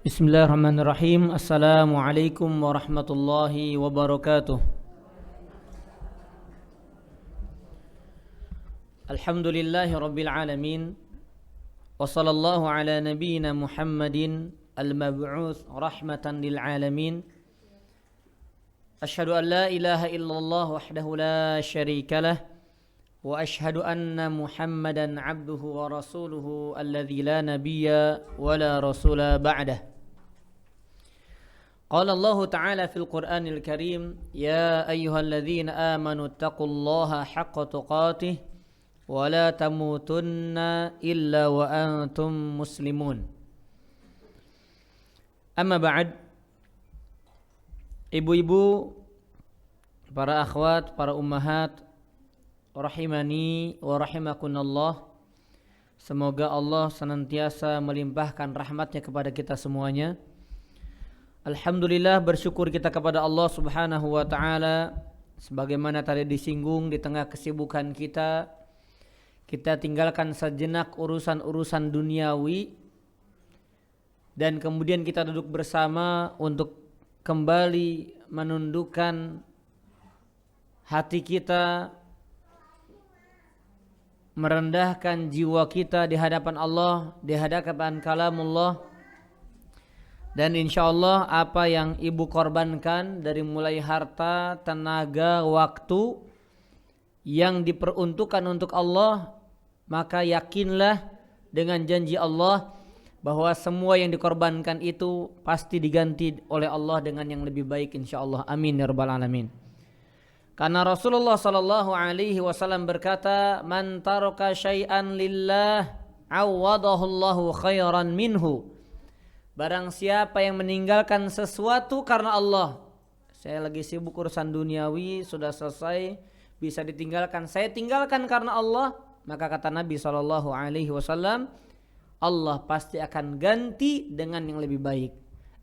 Bismillahirrahmanirrahim. Assalamualaikum warahmatullahi wabarakatuh. Alhamdulillahi rabbil alamin. Wa sallallahu ala nabiyyina Muhammadin al-mab'uts rahmatan lil alamin. Asyhadu an la ilaha illallah wahdahu la syarika lah. Wa ashhadu anna Muhammadan abduhu wa rasuluhu alladzi la nabiyya wa la rasula ba'dah. Qala Allah Ta'ala fil Qur'anil Karim, ya ayyuhalladzina amanu taqullaha haqqa tuqatih wa la tamutunna illa wa antum muslimun. Amma ba'd, ibu-ibu, para akhwat, para ummahat, rahimani wa rahimakunallah. Semoga Allah senantiasa melimpahkan rahmatnya kepada kita semuanya. Alhamdulillah, bersyukur kita kepada Allah Subhanahu wa ta'ala. Sebagaimana tadi disinggung, di tengah kesibukan kita tinggalkan sejenak urusan-urusan duniawi, dan kemudian kita duduk bersama untuk kembali menundukkan hati kita, merendahkan jiwa kita di hadapan Allah, di hadapan kalamullah. Dan insyaallah apa yang ibu korbankan dari mulai harta, tenaga, waktu yang diperuntukkan untuk Allah, maka yakinlah dengan janji Allah bahwa semua yang dikorbankan itu pasti diganti oleh Allah dengan yang lebih baik insyaallah. Amin ya rabbal alamin. Karena Rasulullah sallallahu alaihi wasallam berkata, "Man taraka syai'an lillah, awadahu Allahu khairan minhu." Barang siapa yang meninggalkan sesuatu karena Allah, saya lagi sibuk urusan duniawi, sudah selesai, bisa ditinggalkan, saya tinggalkan karena Allah, maka kata Nabi SAW, Allah pasti akan ganti dengan yang lebih baik.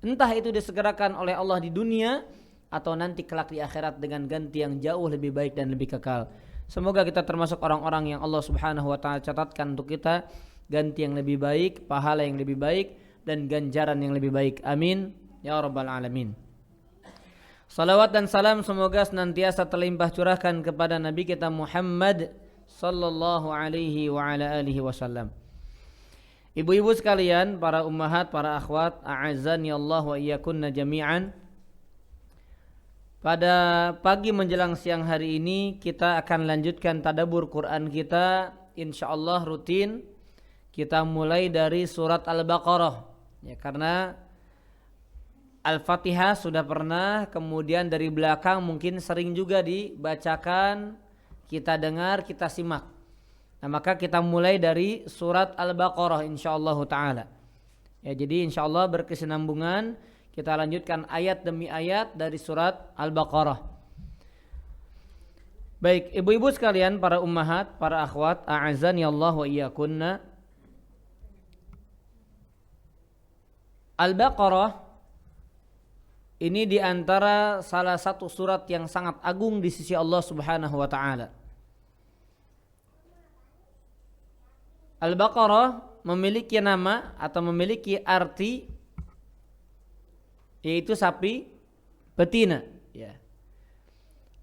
Entah itu disegerakan oleh Allah di dunia, atau nanti kelak di akhirat dengan ganti yang jauh lebih baik dan lebih kekal. Semoga kita termasuk orang-orang yang Allah Subhanahu wa ta'ala catatkan untuk kita ganti yang lebih baik, pahala yang lebih baik, dan ganjaran yang lebih baik. Amin ya rabbal alamin. Salawat dan salam semoga senantiasa terlimpah curahkan kepada Nabi kita Muhammad sallallahu alaihi wa ala alihi wasallam. Ibu-ibu sekalian, para ummahat, para akhwat, a'azzani Allah wa iyyakunna jami'an. Pada pagi menjelang siang hari ini kita akan lanjutkan tadabbur Quran kita, insyaallah rutin. Kita mulai dari surat Al-Baqarah. Ya, karena Al-Fatihah sudah pernah, kemudian dari belakang mungkin sering juga dibacakan, kita dengar, kita simak. Nah, maka kita mulai dari surat Al-Baqarah insyaallah ta'ala. Ya, jadi insyaallah berkesinambungan, kita lanjutkan ayat demi ayat dari surat Al-Baqarah. Baik, ibu-ibu sekalian, para ummahat, para akhwat, a'azzani Allah wa iyyakunna. Al-Baqarah ini diantara salah satu surat yang sangat agung di sisi Allah Subhanahu wa ta'ala. Al-Baqarah memiliki nama atau memiliki arti, yaitu sapi betina, ya.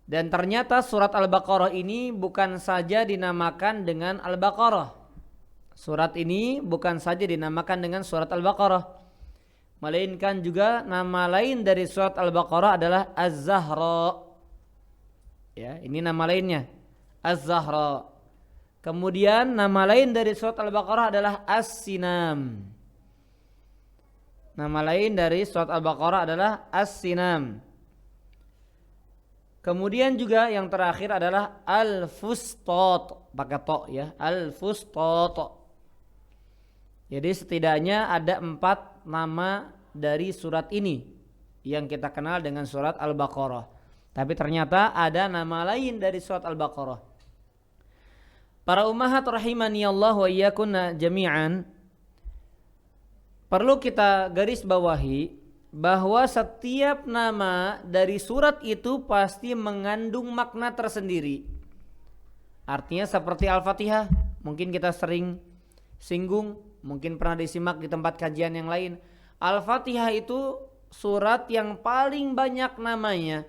Dan ternyata surat Al-Baqarah ini bukan saja dinamakan dengan Al-Baqarah. Surat ini bukan saja dinamakan dengan surat Al-Baqarah, melainkan juga nama lain dari surat Al-Baqarah adalah Az-Zahra. Ya, ini nama lainnya, Az-Zahra. Kemudian nama lain dari surat Al-Baqarah adalah As-Sinam. Nama lain dari surat Al-Baqarah adalah As-Sinam. Kemudian juga yang terakhir adalah Al-Fustat, pakai to ya, Al-Fustat. Jadi setidaknya ada 4 nama dari surat ini yang kita kenal dengan surat Al-Baqarah. Tapi ternyata ada nama lain dari surat Al-Baqarah. Para ummahat rahimani Allah wa iyyakunna jami'an, perlu kita garis bawahi bahwa setiap nama dari surat itu pasti mengandung makna tersendiri. Artinya seperti Al-Fatihah, mungkin kita sering singgung, mungkin pernah disimak di tempat kajian yang lain. Al-Fatihah itu surat yang paling banyak namanya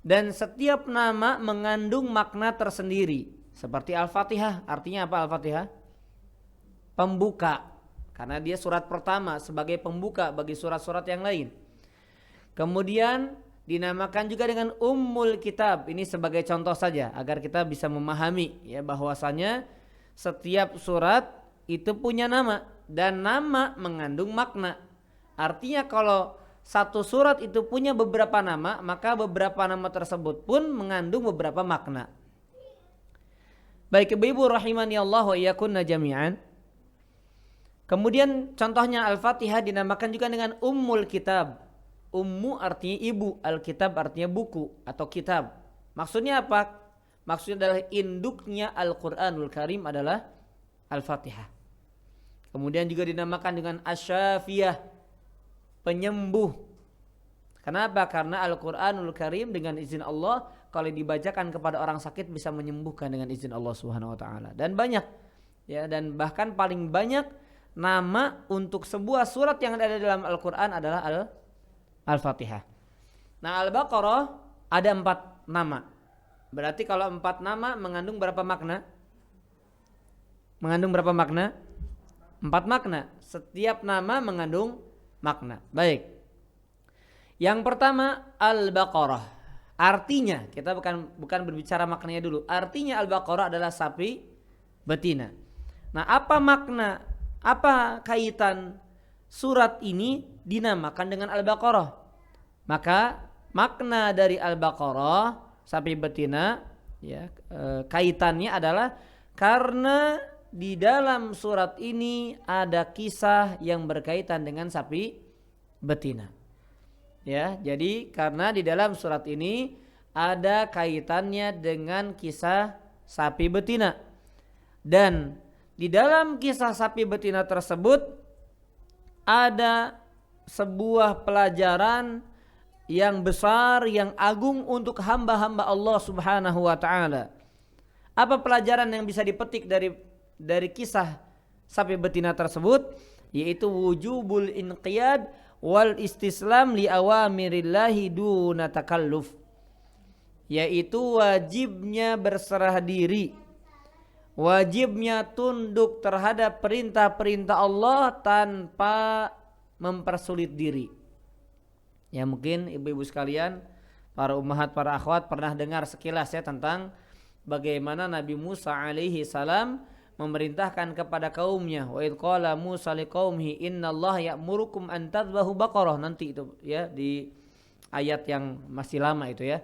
dan setiap nama mengandung makna tersendiri. Seperti Al-Fatihah, artinya apa Al-Fatihah? Pembuka, karena dia surat pertama sebagai pembuka bagi surat-surat yang lain. Kemudian dinamakan juga dengan Ummul Kitab. Ini sebagai contoh saja agar kita bisa memahami ya bahwasanya setiap surat itu punya nama dan nama mengandung makna. Artinya kalau satu surat itu punya beberapa nama, maka beberapa nama tersebut pun mengandung beberapa makna. Baik ibu-ibu rahimani Allah wa iyyakunna jami'an. Kemudian contohnya Al-Fatihah dinamakan juga dengan Ummul Kitab. Ummu artinya ibu, Al-Kitab artinya buku atau kitab. Maksudnya apa? Maksudnya adalah induknya Al-Quranul Karim adalah Al-Fatihah. Kemudian juga dinamakan dengan Asy-Syafiyah, penyembuh. Kenapa? Karena Al-Quranul Karim dengan izin Allah kalau dibacakan kepada orang sakit bisa menyembuhkan dengan izin Allah Subhanahu wa taala. Dan banyak ya, dan bahkan paling banyak nama untuk sebuah surat yang ada dalam Al-Quran adalah Al-Fatihah. Nah, Al-Baqarah ada 4 nama. Berarti kalau 4 nama mengandung berapa makna? Mengandung berapa makna? 4 makna. Setiap nama mengandung makna. Baik. Yang pertama Al-Baqarah. Artinya, kita bukan berbicara maknanya dulu. Artinya Al-Baqarah adalah sapi betina. Nah, apa makna, apa kaitan surat ini dinamakan dengan Al-Baqarah? Maka makna dari Al-Baqarah sapi betina ya, kaitannya adalah karena di dalam surat ini ada kisah yang berkaitan dengan sapi betina. Ya, jadi karena di dalam surat ini ada kaitannya dengan kisah sapi betina. Dan di dalam kisah sapi betina tersebut ada sebuah pelajaran yang besar, yang agung untuk hamba-hamba Allah Subhanahu wa taala. Apa pelajaran yang bisa dipetik dari kisah sapi betina tersebut? Yaitu wujubul inqiyad wal istislam li awamirillahi duna takalluf. Yaitu wajibnya berserah diri, wajibnya tunduk terhadap perintah-perintah Allah tanpa mempersulit diri. Ya, mungkin ibu-ibu sekalian, para ummahat, para akhwat pernah dengar sekilas ya tentang bagaimana Nabi Musa alaihi salam memerintahkan kepada kaumnya, wa idh qala Musa liqaumihi innallaha ya'murukum an tadhbahu baqarah. Nanti itu ya di ayat yang masih lama itu ya.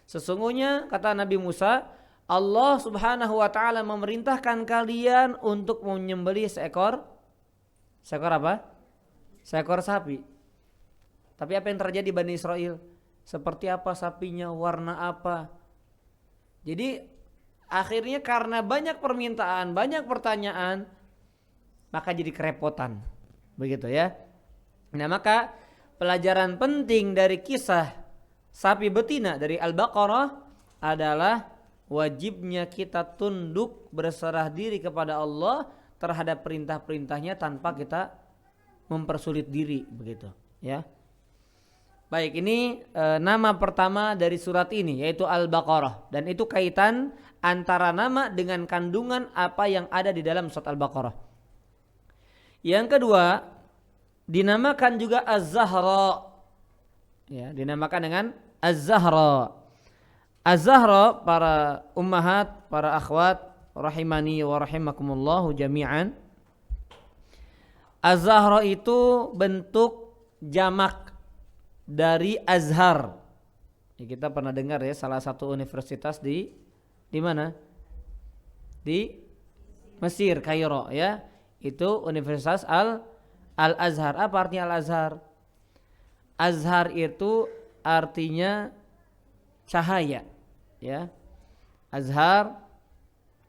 Sesungguhnya kata Nabi Musa, Allah Subhanahu wa taala memerintahkan kalian untuk menyembelih seekor apa? Seekor sapi. Tapi apa yang terjadi Bani Israel? Seperti apa sapinya? Warna apa? Jadi akhirnya karena banyak permintaan, banyak pertanyaan, maka jadi kerepotan. Begitu ya. Nah, maka pelajaran penting dari kisah sapi betina dari Al-Baqarah adalah wajibnya kita tunduk berserah diri kepada Allah terhadap perintah-perintahnya tanpa kita mempersulit diri, begitu ya. Baik, ini nama pertama dari surat ini yaitu Al-Baqarah, dan itu kaitan antara nama dengan kandungan apa yang ada di dalam surat Al-Baqarah. Yang kedua, dinamakan juga Az-Zahra. Ya, dinamakan dengan Az-Zahra. Az-Zahra, para ummahat, para akhwat rahimani wa rahimakumullahu jami'an. Az-Zahra itu bentuk jamak dari Azhar. Ya, kita pernah dengar ya, salah satu universitas di mana? Di Mesir, Kairo ya. Itu Universitas Al-Azhar. Apa artinya Al-Azhar? Azhar itu artinya cahaya ya. Azhar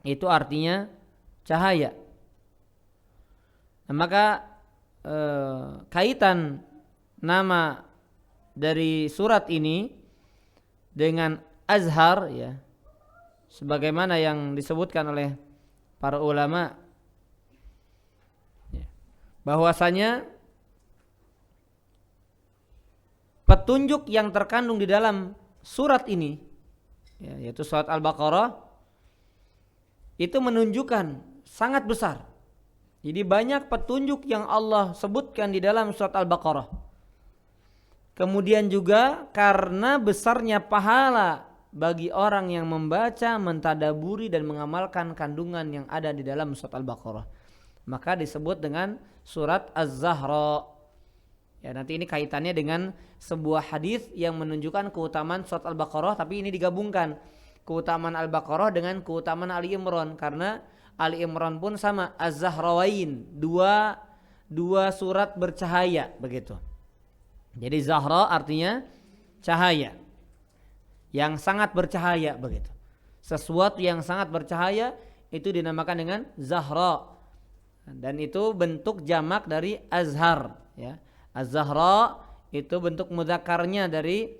itu artinya cahaya. Nah, maka kaitan nama dari surat ini dengan Azhar ya, sebagaimana yang disebutkan oleh para ulama ya, bahwasanya petunjuk yang terkandung di dalam surat ini, ya, yaitu surat Al-Baqarah, itu menunjukkan sangat besar. Jadi banyak petunjuk yang Allah sebutkan di dalam surat Al-Baqarah. Kemudian juga karena besarnya pahala bagi orang yang membaca, mentadaburi dan mengamalkan kandungan yang ada di dalam surat Al-Baqarah, maka disebut dengan surat Az-Zahra. Ya, nanti ini kaitannya dengan sebuah hadis yang menunjukkan keutamaan surat Al-Baqarah, tapi ini digabungkan keutamaan Al-Baqarah dengan keutamaan Ali Imran, karena Ali Imran pun sama, Az-Zahrawain, dua surat bercahaya begitu. Jadi Zahra artinya cahaya, yang sangat bercahaya begitu. Sesuatu yang sangat bercahaya itu dinamakan dengan Zahra, dan itu bentuk jamak dari Azhar, ya. Az-Zahra itu bentuk mudzakarnya dari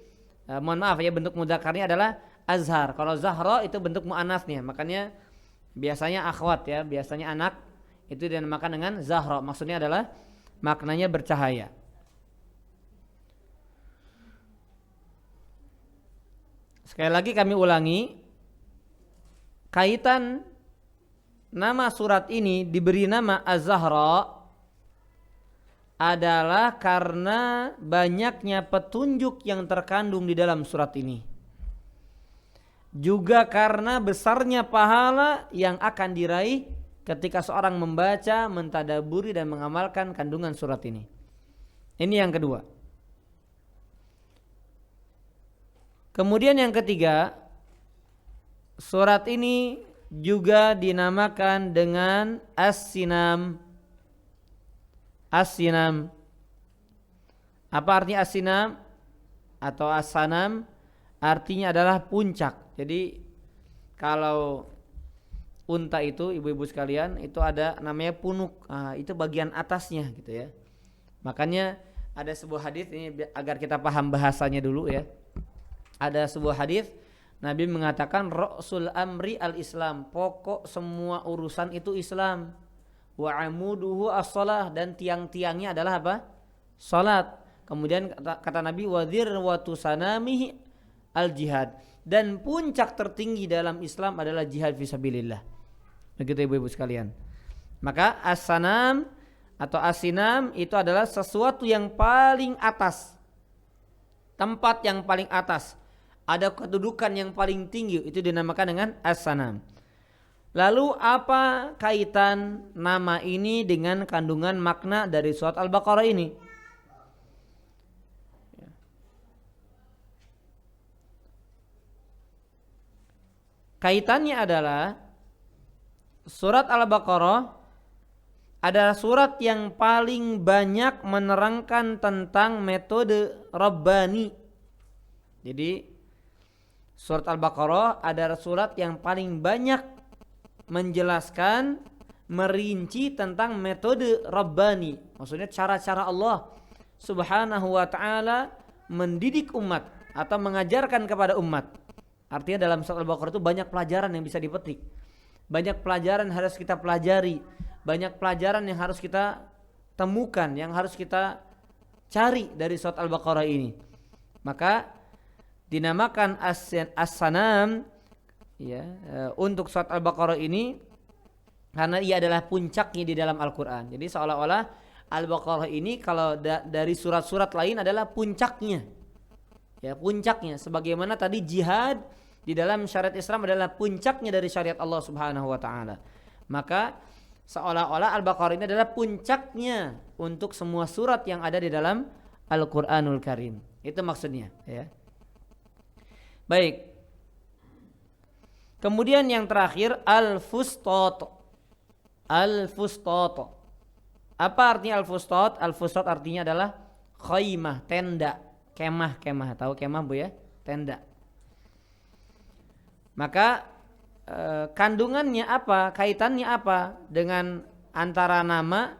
bentuk mudzakarnya adalah Azhar. Kalau Zahra itu bentuk muannasnya, makanya biasanya akhwat, ya, biasanya anak itu dinamakan dengan Zahra. Maksudnya adalah maknanya bercahaya. Sekali lagi kami ulangi, kaitan nama surat ini diberi nama Az-Zahra adalah karena banyaknya petunjuk yang terkandung di dalam surat ini. Juga karena besarnya pahala yang akan diraih ketika seorang membaca, mentadaburi dan mengamalkan kandungan surat ini. Ini yang kedua. Kemudian yang ketiga, surat ini juga dinamakan dengan As-Sinam. As-Sinam. Apa artinya As-Sinam atau As-Sanam? Artinya adalah puncak. Jadi kalau unta itu, ibu-ibu sekalian, itu ada namanya punuk. Itu bagian atasnya gitu ya. Makanya ada sebuah hadis ini agar kita paham bahasanya dulu ya. Ada sebuah hadis Nabi mengatakan Ra'sul amri al-Islam, pokok semua urusan itu Islam. Wa amuduhu as-shalah, dan tiang-tiangnya adalah apa? Salat. Kemudian kata Nabi wa dzirwatu sanamihi al-jihad, dan puncak tertinggi dalam Islam adalah jihad fisabilillah. Begitu ibu-ibu sekalian. Maka as-sanam atau as-sinam itu adalah sesuatu yang paling atas, tempat yang paling atas, ada kedudukan yang paling tinggi, itu dinamakan dengan as-sanam. Lalu apa kaitan nama ini dengan kandungan makna dari surat Al-Baqarah ini? Kaitannya adalah surat Al-Baqarah adalah surat yang paling banyak menerangkan tentang metode Rabbani. Jadi surat Al-Baqarah adalah surat yang paling banyak menjelaskan, merinci tentang metode Rabbani. Maksudnya cara-cara Allah Subhanahu wa ta'ala mendidik umat atau mengajarkan kepada umat. Artinya dalam surat Al-Baqarah itu banyak pelajaran yang bisa dipetik, banyak pelajaran yang harus kita pelajari, banyak pelajaran yang harus kita temukan, yang harus kita cari dari surat Al-Baqarah ini. Maka dinamakan As-Sanam, ya, untuk surat Al-Baqarah ini karena ia adalah puncaknya di dalam Al-Quran. Jadi seolah-olah Al-Baqarah ini kalau dari surat-surat lain adalah puncaknya, ya, puncaknya. Sebagaimana tadi jihad di dalam syariat Islam adalah puncaknya dari syariat Allah Subhanahu wa ta'ala. Maka seolah-olah Al-Baqarah ini adalah puncaknya untuk semua surat yang ada di dalam Al-Quranul Karim. Itu maksudnya, ya. Baik. Kemudian yang terakhir al-fustat. Al-fustat. Apa artinya al-fustat? Al-fustat artinya adalah khaymah, tenda, kemah. Tahu kemah Bu ya? Tenda. Maka kandungannya apa? Kaitannya apa dengan antara nama,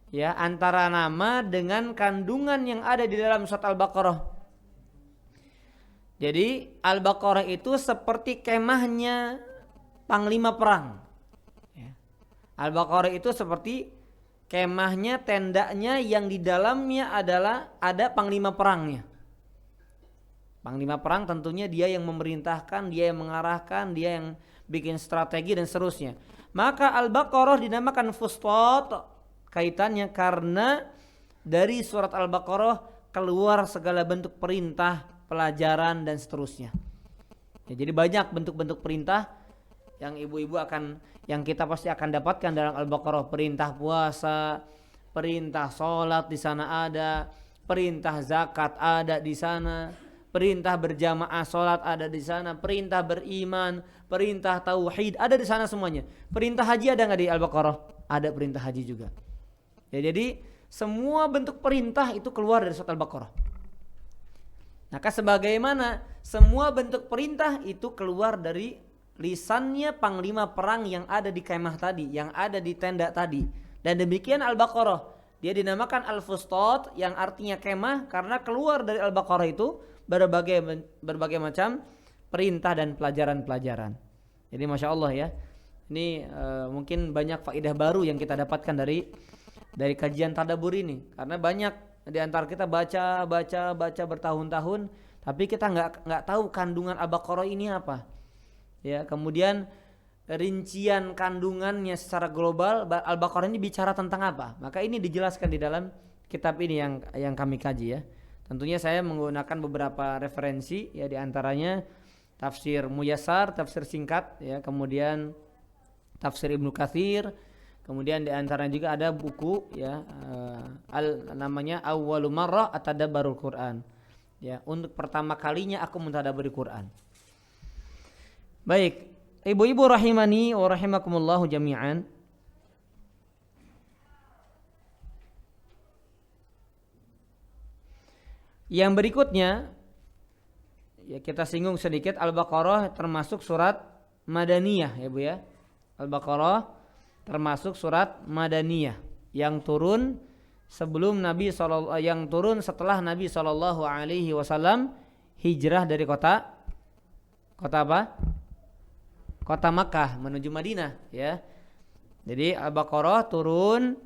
ya, antara nama dengan kandungan yang ada di dalam surat Al-Baqarah. Jadi Al-Baqarah itu seperti kemahnya panglima perang. Al-Baqarah itu seperti kemahnya, tendanya yang di dalamnya adalah ada panglima perangnya. Panglima perang tentunya dia yang memerintahkan, dia yang mengarahkan, dia yang bikin strategi dan seterusnya. Maka Al-Baqarah dinamakan Fustat kaitannya karena dari surat Al-Baqarah keluar segala bentuk perintah, pelajaran dan seterusnya. Ya, jadi banyak bentuk-bentuk perintah yang ibu-ibu yang kita pasti akan dapatkan dalam Al-Baqarah. Perintah puasa, perintah sholat di sana ada, perintah zakat ada di sana, perintah berjamaah sholat ada di sana, perintah beriman, perintah tauhid ada di sana semuanya. Perintah haji ada nggak di Al-Baqarah? Ada perintah haji juga. Ya, jadi semua bentuk perintah itu keluar dari surat Al-Baqarah. Maka sebagaimana semua bentuk perintah itu keluar dari lisannya panglima perang yang ada di kemah tadi, yang ada di tenda tadi. Dan demikian Al-Baqarah, dia dinamakan Al-Fustat yang artinya kemah karena keluar dari Al-Baqarah itu berbagai macam perintah dan pelajaran-pelajaran. Jadi Masya Allah ya, ini mungkin banyak faedah baru yang kita dapatkan dari kajian tadabbur ini. Karena banyak di antara kita baca bertahun-tahun, tapi kita nggak tahu kandungan Al-Baqarah ini apa. Ya, kemudian rincian kandungannya secara global Al-Baqarah ini bicara tentang apa. Maka ini dijelaskan di dalam kitab ini yang kami kaji ya. Tentunya saya menggunakan beberapa referensi ya, di antaranya tafsir Muyassar, tafsir singkat ya, kemudian tafsir Ibnu Katsir, kemudian di antaranya juga ada buku ya namanya Awwalu Marrah Atadabbarul Quran. Ya, untuk pertama kalinya aku mentadabburi Quran. Baik, ibu-ibu rahimani wa rahimakumullahu jami'an. Yang berikutnya ya kita singgung sedikit, Al-Baqarah termasuk surat Madaniyah ya Bu ya. Al-Baqarah termasuk surat Madaniyah yang turun setelah Nabi sallallahu alaihi wasallam hijrah dari kota apa? Kota Makkah menuju Madinah ya. Jadi Al-Baqarah turun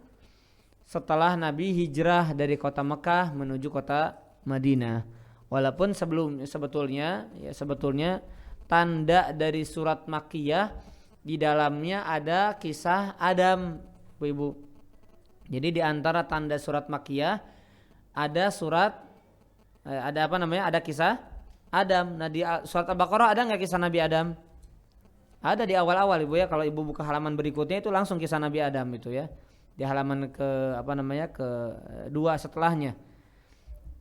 setelah Nabi hijrah dari kota Makkah menuju kota Madinah. Walaupun sebetulnya tanda dari surat Makkiyah di dalamnya ada kisah Adam, Ibu. Jadi di antara tanda surat Makkiyah ada ada kisah Adam. Nah di surat Al-Baqarah ada nggak kisah Nabi Adam? Ada di awal-awal Ibu ya. Kalau Ibu buka halaman berikutnya itu langsung kisah Nabi Adam itu ya. Di halaman kedua setelahnya.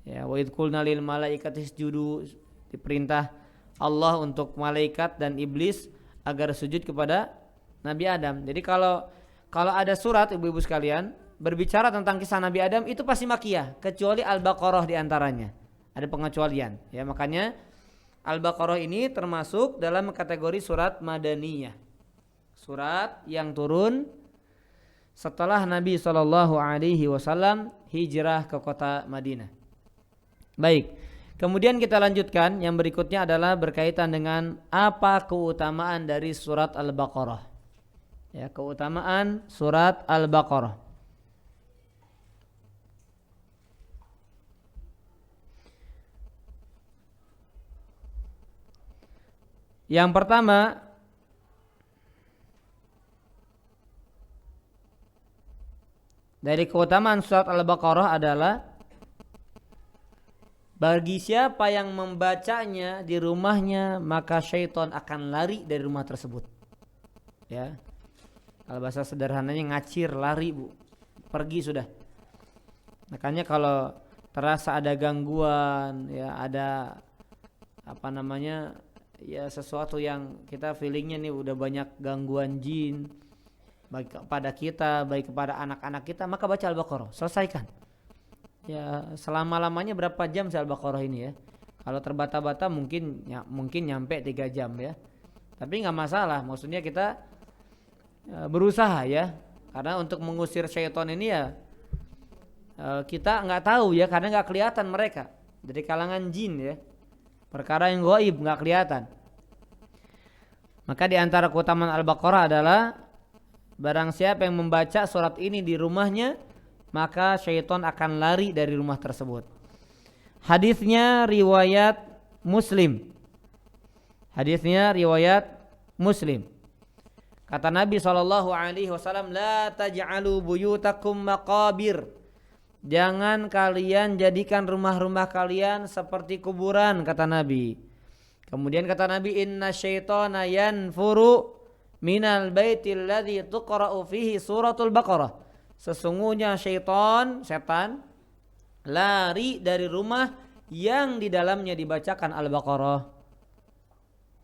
Ya, wa idh qulna lil malaikati isjudu, diperintah Allah untuk malaikat dan iblis agar sujud kepada Nabi Adam. Jadi kalau ada surat ibu-ibu sekalian berbicara tentang kisah Nabi Adam itu pasti Makkiyah, kecuali Al-Baqarah di antaranya. Ada pengecualian. Ya, makanya Al-Baqarah ini termasuk dalam kategori surat Madaniyah. Surat yang turun setelah Nabi sallallahu alaihi wasallam hijrah ke kota Madinah. Baik, kemudian kita lanjutkan. Yang berikutnya adalah berkaitan dengan apa keutamaan dari surat Al-Baqarah. Ya, keutamaan surat Al-Baqarah. Yang pertama, dari keutamaan surat Al-Baqarah adalah bagi siapa yang membacanya di rumahnya maka syaitan akan lari dari rumah tersebut. Ya. Kalau bahasa sederhananya ngacir, lari Bu. Pergi sudah. Makanya kalau terasa ada gangguan, ya ada ya sesuatu yang kita feelingnya nih udah banyak gangguan jin baik kepada kita, baik kepada anak-anak kita, maka baca Al-Baqarah, selesaikan. Ya selama-lamanya berapa jam Al-Baqarah ini ya. Kalau terbata-bata mungkin nyampe 3 jam ya. Tapi nggak masalah, maksudnya kita berusaha ya. Karena untuk mengusir syaitan ini ya kita nggak tahu ya, karena nggak kelihatan mereka dari kalangan jin ya. Perkara yang gaib nggak kelihatan. Maka di antara keutamaan Al-Baqarah adalah barang siapa yang membaca surat ini di rumahnya, maka syaitan akan lari dari rumah tersebut. Hadisnya riwayat Muslim. Kata Nabi SAW, la taj'alu buyutakum maqabir. Jangan kalian jadikan rumah-rumah kalian seperti kuburan, kata Nabi. Kemudian kata Nabi, inna syaitana yanfuru minal baitil ladzi tuqra'u fihi suratul Baqarah. Sesungguhnya setan lari dari rumah yang di dalamnya dibacakan Al-Baqarah.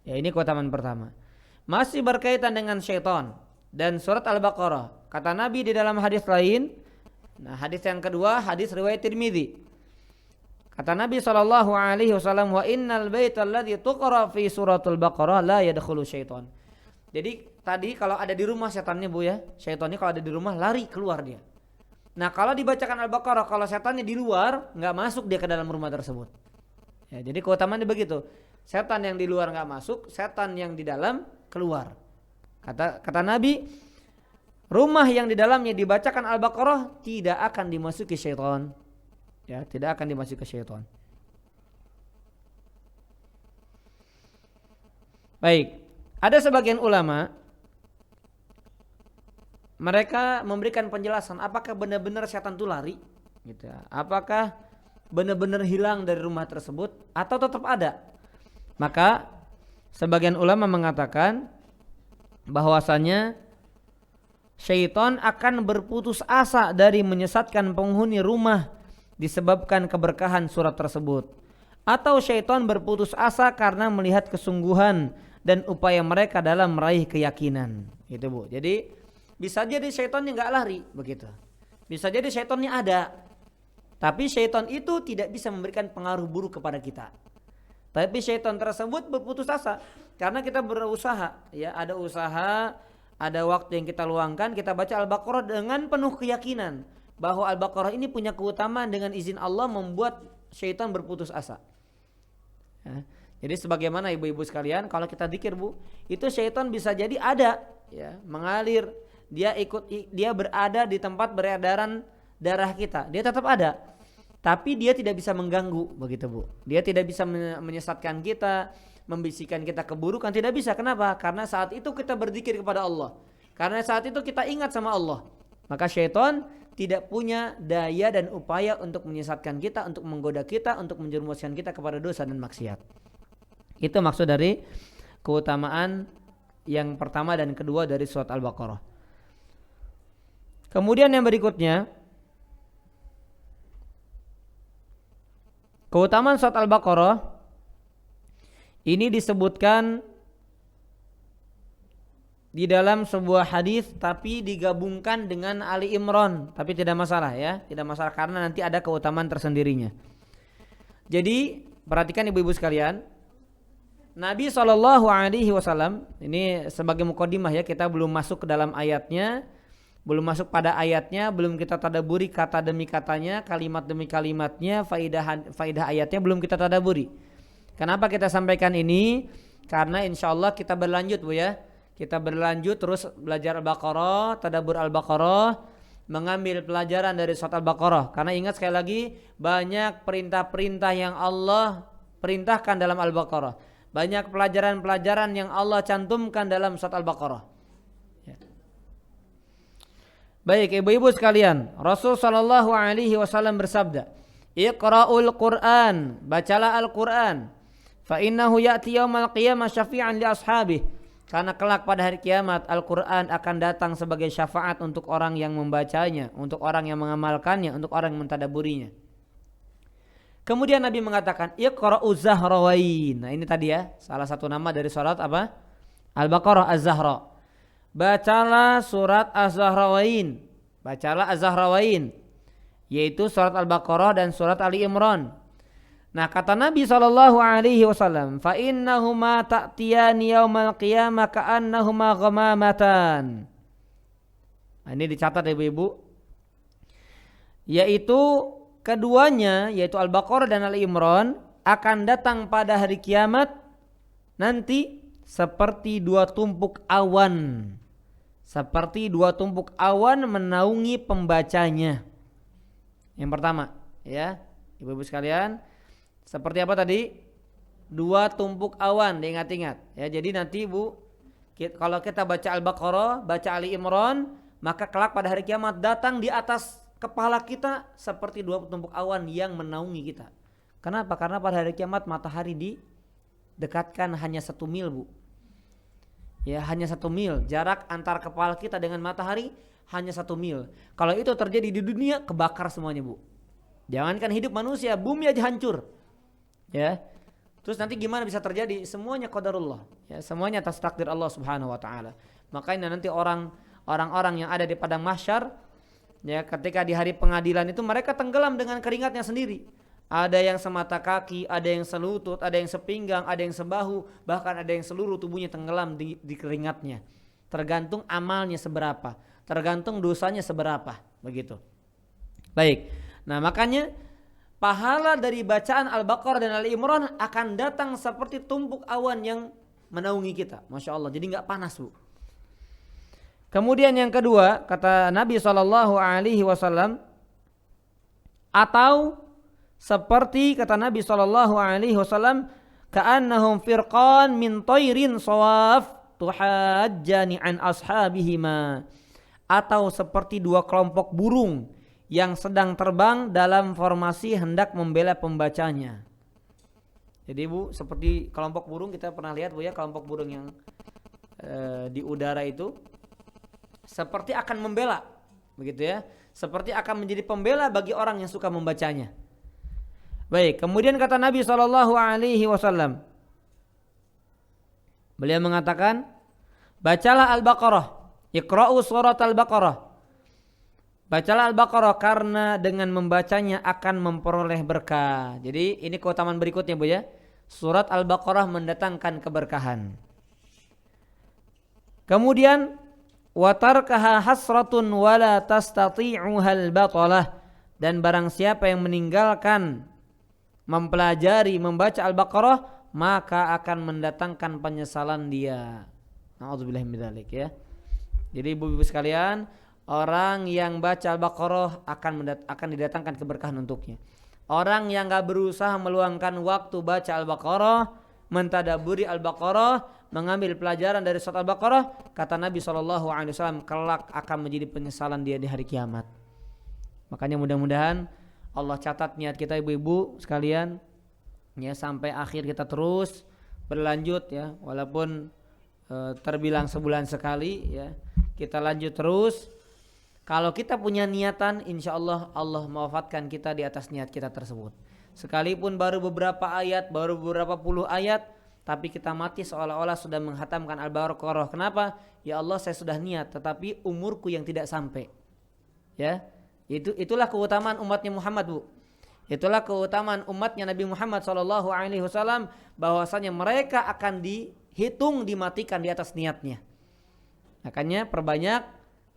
Ya, ini keutamaan pertama. Masih berkaitan dengan syaitan dan surat Al-Baqarah. Kata Nabi di dalam hadis lain, nah hadis yang kedua, hadis riwayat Tirmidzi. Kata Nabi SAW, wa innal baita alladzi tuqra fi suratul Baqarah la yadkhulu syaitan. Jadi tadi kalau ada di rumah setannya Bu ya, syaitannya kalau ada di rumah lari keluar dia. Nah kalau dibacakan Al-Baqarah, kalau setannya di luar nggak masuk dia ke dalam rumah tersebut. Ya, jadi keutamaannya begitu. Setan yang di luar nggak masuk, setan yang di dalam keluar. Kata Nabi, rumah yang di dalamnya dibacakan Al-Baqarah tidak akan dimasuki syaitan. Ya, tidak akan dimasuki syaitan. Baik, ada sebagian ulama mereka memberikan penjelasan apakah benar-benar setan itu lari, gitu ya. Apakah benar-benar hilang dari rumah tersebut atau tetap ada? Maka sebagian ulama mengatakan bahwasanya syaitan akan berputus asa dari menyesatkan penghuni rumah disebabkan keberkahan surat tersebut, atau syaitan berputus asa karena melihat kesungguhan dan upaya mereka dalam meraih keyakinan. Gitu Bu. Jadi bisa jadi syaitannya nggak lari begitu. Bisa jadi syaitannya ada, tapi syaitan itu tidak bisa memberikan pengaruh buruk kepada kita. Tapi syaitan tersebut berputus asa karena kita berusaha, ya ada usaha, ada waktu yang kita luangkan, kita baca Al-Baqarah dengan penuh keyakinan bahwa Al-Baqarah ini punya keutamaan, dengan izin Allah membuat syaitan berputus asa. Ya. Jadi sebagaimana ibu-ibu sekalian, kalau kita zikir Bu, itu syaitan bisa jadi ada, ya, mengalir, dia berada di tempat beredaran darah kita, dia tetap ada. Tapi dia tidak bisa mengganggu begitu Bu. Dia tidak bisa menyesatkan kita, membisikkan kita keburukan, tidak bisa. Kenapa? Karena saat itu kita berzikir kepada Allah. Karena saat itu kita ingat sama Allah. Maka syaitan tidak punya daya dan upaya untuk menyesatkan kita, untuk menggoda kita, untuk menjerumuskan kita kepada dosa dan maksiat. Itu maksud dari keutamaan yang pertama dan kedua dari surat Al-Baqarah. Kemudian yang berikutnya, keutamaan surat Al-Baqarah ini disebutkan di dalam sebuah hadis, tapi digabungkan dengan Ali Imran, tapi tidak masalah ya, tidak masalah karena nanti ada keutamaan tersendirinya. Jadi perhatikan ibu-ibu sekalian, Nabi SAW ini sebagai muqaddimah ya, kita belum masuk ke dalam ayatnya, belum masuk pada ayatnya, belum kita tadaburi kata demi katanya, kalimat demi kalimatnya, faidah ayatnya belum kita tadaburi. Kenapa kita sampaikan ini? Karena insya Allah kita berlanjut Bu ya. Kita berlanjut terus belajar Al-Baqarah, tadabbur Al-Baqarah, mengambil pelajaran dari surat Al-Baqarah. Karena ingat sekali lagi, banyak perintah-perintah yang Allah perintahkan dalam Al-Baqarah. Banyak pelajaran-pelajaran yang Allah cantumkan dalam surat Al-Baqarah. Ya. Baik ibu-ibu sekalian, Rasul SAW bersabda, Iqra'ul Qur'an, bacalah Al-Quran, fa innahu ya'ti yaumal qiyamah syafi'an li ashabih. Karena kelak pada hari kiamat Al-Quran akan datang sebagai syafaat untuk orang yang membacanya, untuk orang yang mengamalkannya, untuk orang yang mentadaburinya. Kemudian Nabi mengatakan Iqra'u Zahrawain. Nah ini tadi ya, salah satu nama dari surat apa? Al-Baqarah, Az-Zahra. Bacalah surat Az-Zahrawain. Bacalah Az-Zahrawain, yaitu surat Al-Baqarah dan surat Ali Imran. Nah kata Nabi SAW, fa innahuma ta'tiyani yaumal qiyamah ka'annahuma ghamamatan. Nah, ini dicatat ibu-ibu. Yaitu keduanya, yaitu Al-Baqarah dan Ali Imran, akan datang pada hari kiamat nanti seperti dua tumpuk awan. seperti dua tumpuk awan menaungi pembacanya. Yang pertama, ya, ibu-ibu sekalian, seperti apa tadi? Dua tumpuk awan, diingat-ingat. Ya, jadi nanti ibu, kalau kita baca Al-Baqarah, baca Ali Imran, maka kelak pada hari kiamat datang di atas kepala kita seperti dua tumpuk awan yang menaungi kita. Kenapa? Karena pada hari kiamat matahari didekatkan hanya 1 mil, Bu. Ya, hanya 1 mil. Jarak antar kepala kita dengan matahari hanya 1 mil. Kalau itu terjadi di dunia, kebakar semuanya, Bu. Jangankan hidup manusia, bumi aja hancur. Ya. Terus nanti gimana bisa terjadi? Semuanya qadarullah. Ya, semuanya atas takdir Allah Subhanahu wa taala. Makanya nanti orang-orang yang ada di padang mahsyar, ya, ketika di hari pengadilan itu mereka tenggelam dengan keringatnya sendiri. Ada yang semata kaki, ada yang selutut, ada yang sepinggang, ada yang sebahu, bahkan ada yang seluruh tubuhnya tenggelam di keringatnya. Tergantung amalnya seberapa, tergantung dosanya seberapa, begitu. Baik. Nah, makanya pahala dari bacaan Al-Baqarah dan Ali Imran akan datang seperti tumpuk awan yang menaungi kita. Masya Allah, jadi gak panas, Bu. Kemudian yang kedua, kata Nabi SAW, atau seperti kata Nabi SAW, ka'annahum firqan min tayrin sawaf tuhajjani an ashabihima, atau seperti dua kelompok burung yang sedang terbang dalam formasi hendak membela pembacanya. Jadi, Bu, seperti kelompok burung, kita pernah lihat, Bu, ya, kelompok burung yang di udara itu seperti akan membela, begitu ya, seperti akan menjadi pembela bagi orang yang suka membacanya. Baik, kemudian kata Nabi SAW, beliau mengatakan, bacalah Al-Baqarah, iqra'u surat Al-Baqarah. Bacalah Al-Baqarah karena dengan membacanya akan memperoleh berkah. Jadi ini keutamaan berikutnya, Bu, ya. Surat Al-Baqarah mendatangkan keberkahan. Kemudian wa tarkaha hasratun wala tastati'uhal batalah, dan barang siapa yang meninggalkan mempelajari membaca Al-Baqarah maka akan mendatangkan penyesalan dia. Na'udzubillah min dzalik, ya. Jadi ibu-ibu sekalian, orang yang baca Al-Baqarah akan didatangkan keberkahan untuknya. Orang yang gak berusaha meluangkan waktu baca Al-Baqarah, mentadaburi Al-Baqarah, mengambil pelajaran dari surat Al-Baqarah, kata Nabi SAW, kelak akan menjadi penyesalan dia di hari kiamat. Makanya mudah-mudahan Allah catat niat kita, ibu-ibu sekalian, ya, sampai akhir kita terus berlanjut, ya, walaupun terbilang sebulan sekali, ya, kita lanjut terus. Kalau kita punya niatan, insya Allah Allah mewafatkan kita di atas niat kita tersebut. Sekalipun baru beberapa ayat, baru beberapa puluh ayat, tapi kita mati seolah-olah sudah menghatamkan Al-Baqarah. Kenapa? Ya Allah, saya sudah niat, tetapi umurku yang tidak sampai. Ya, itulah keutamaan umatnya Muhammad, Bu. Itulah keutamaan umatnya Nabi Muhammad SAW, bahwasanya mereka akan dihitung, dimatikan di atas niatnya. Makanya perbanyak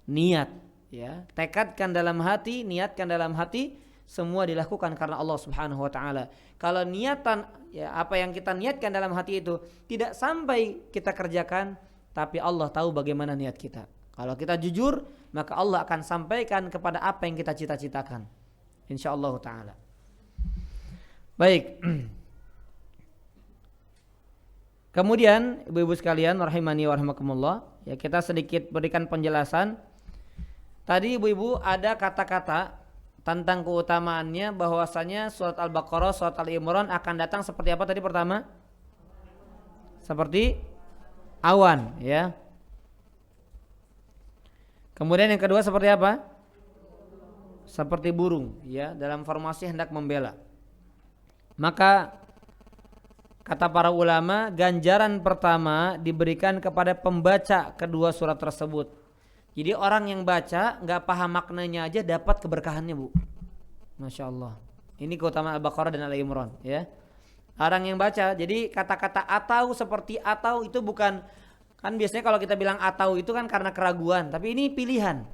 niat, ya, tekadkan dalam hati, niatkan dalam hati, semua dilakukan karena Allah Subhanahu wa taala. Kalau niatan, ya, apa yang kita niatkan dalam hati itu tidak sampai kita kerjakan, tapi Allah tahu bagaimana niat kita. Kalau kita jujur, maka Allah akan sampaikan kepada apa yang kita cita-citakan, insyaallah taala. Baik. Kemudian ibu-ibu sekalian rahimani wa rahimakumullah, ya, kita sedikit berikan penjelasan. Tadi ibu-ibu ada kata-kata tentang keutamaannya, bahwasanya surat Al-Baqarah, surat Al-Imran akan datang seperti apa tadi pertama? Seperti awan, ya. Kemudian yang kedua seperti apa? Seperti burung, ya, dalam formasi hendak membela. Maka kata para ulama, ganjaran pertama diberikan kepada pembaca kedua surat tersebut. Jadi orang yang baca gak paham maknanya aja dapat keberkahannya, Bu. Masya Allah. Ini keutamaan Al-Baqarah dan Al-Imran, ya. Orang yang baca, jadi kata-kata atau, seperti atau itu bukan, kan biasanya kalau kita bilang atau itu kan karena keraguan, tapi ini pilihan.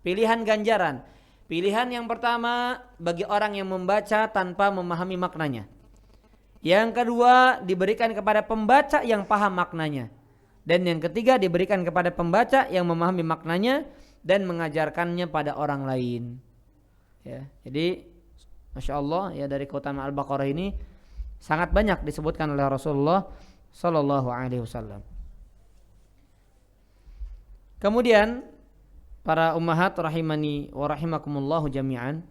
Pilihan ganjaran. Pilihan yang pertama bagi orang yang membaca tanpa memahami maknanya. Yang kedua diberikan kepada pembaca yang paham maknanya. Dan yang ketiga diberikan kepada pembaca yang memahami maknanya dan mengajarkannya pada orang lain. Ya, jadi Masya Allah ya, dari keutamaan Al-Baqarah ini sangat banyak disebutkan oleh Rasulullah Sallallahu Alaihi Wasallam. Kemudian para ummahat rahimani wa rahimakumullahu jami'an,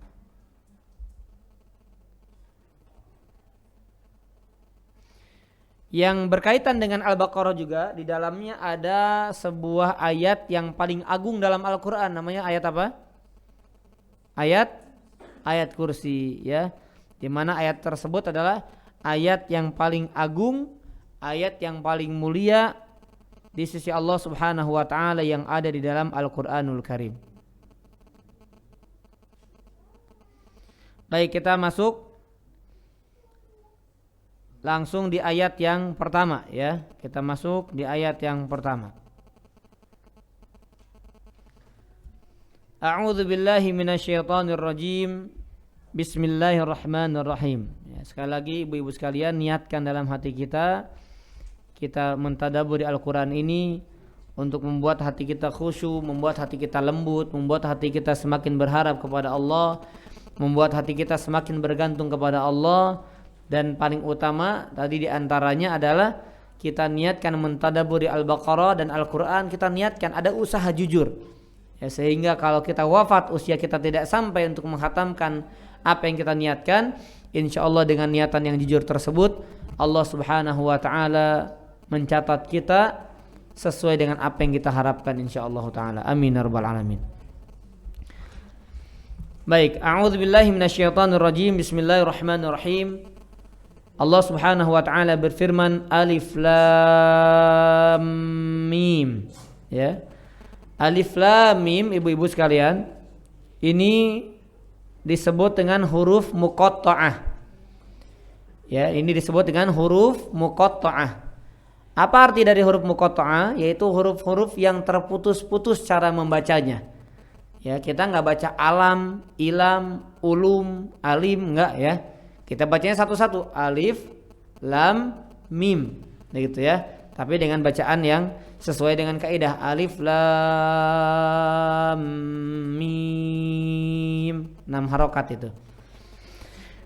yang berkaitan dengan Al-Baqarah juga di dalamnya ada sebuah ayat yang paling agung dalam Al-Quran. Namanya ayat apa? Ayat kursi ya. Di mana ayat tersebut adalah ayat yang paling agung, ayat yang paling mulia di sisi Allah Subhanahu wa taala yang ada di dalam Al-Qur'anul Karim. Baik, kita masuk langsung di ayat yang pertama ya. Kita masuk di ayat yang pertama. A'udzu billahi minasyaitonir rajim. Bismillahirrahmanirrahim. Ya, sekali lagi ibu-ibu sekalian, niatkan dalam hati kita mentadabburi Al-Qur'an ini untuk membuat hati kita khusyuk, membuat hati kita lembut, membuat hati kita semakin berharap kepada Allah, membuat hati kita semakin bergantung kepada Allah. Dan paling utama tadi diantaranya adalah kita niatkan mentadabburi Al-Baqarah dan Al-Quran, kita niatkan ada usaha jujur ya, sehingga kalau kita wafat usia kita tidak sampai untuk menghatamkan apa yang kita niatkan, insya Allah dengan niatan yang jujur tersebut Allah Subhanahu wa ta'ala mencatat kita sesuai dengan apa yang kita harapkan, insya Allah ta'ala. Amin ya rabbal alamin. Baik, a'udzubillahi minasyaitonirrajim. Bismillahirrahmanirrahim. Allah Subhanahu wa taala berfirman, Alif Lam Mim. Ya. Alif Lam Mim, ibu-ibu sekalian, ini disebut dengan huruf muqatta'ah. Ya, ini disebut dengan huruf muqatta'ah. Apa arti dari huruf muqatta'ah? Yaitu huruf-huruf yang terputus-putus cara membacanya. Ya, kita enggak baca alam, ilam, ulum, alim, enggak ya. Kita bacanya satu-satu, alif, lam, mim, begitu ya. Tapi dengan bacaan yang sesuai dengan kaidah alif, lam, mim, 6 harokat itu.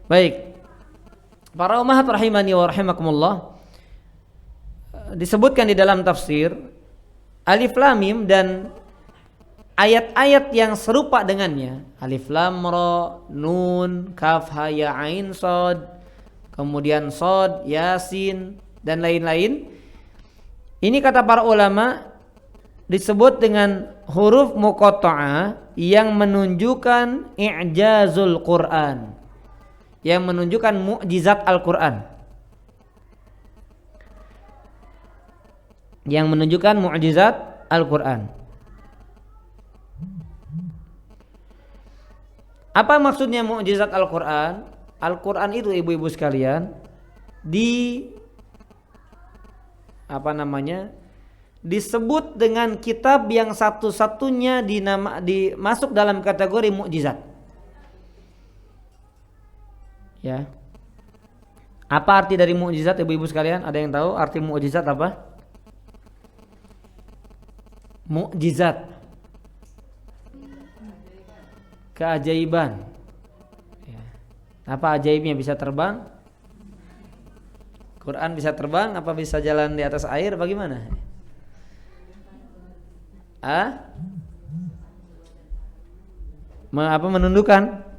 Baik, para ummahat rahimani wa rahimakumullah, disebutkan di dalam tafsir alif, lam, mim dan ayat-ayat yang serupa dengannya, alif lam ra, nun, kaf ha ya ain shad, kemudian shad, yasin dan lain-lain. Ini kata para ulama disebut dengan huruf muqatta'ah yang menunjukkan i'jazul Quran, yang menunjukkan mukjizat Al-Quran, yang menunjukkan mukjizat Al-Quran. Apa maksudnya mukjizat Al-Quran? Al-Quran itu ibu-ibu sekalian disebut dengan kitab yang satu-satunya masuk dalam kategori mukjizat. Ya. Apa arti dari mukjizat ibu-ibu sekalian? Ada yang tahu arti mukjizat apa? Mukjizat, keajaiban. Ya. Apa ajaibnya? Bisa terbang? Quran bisa terbang? Apa bisa jalan di atas air? Bagaimana? Apa menundukkan?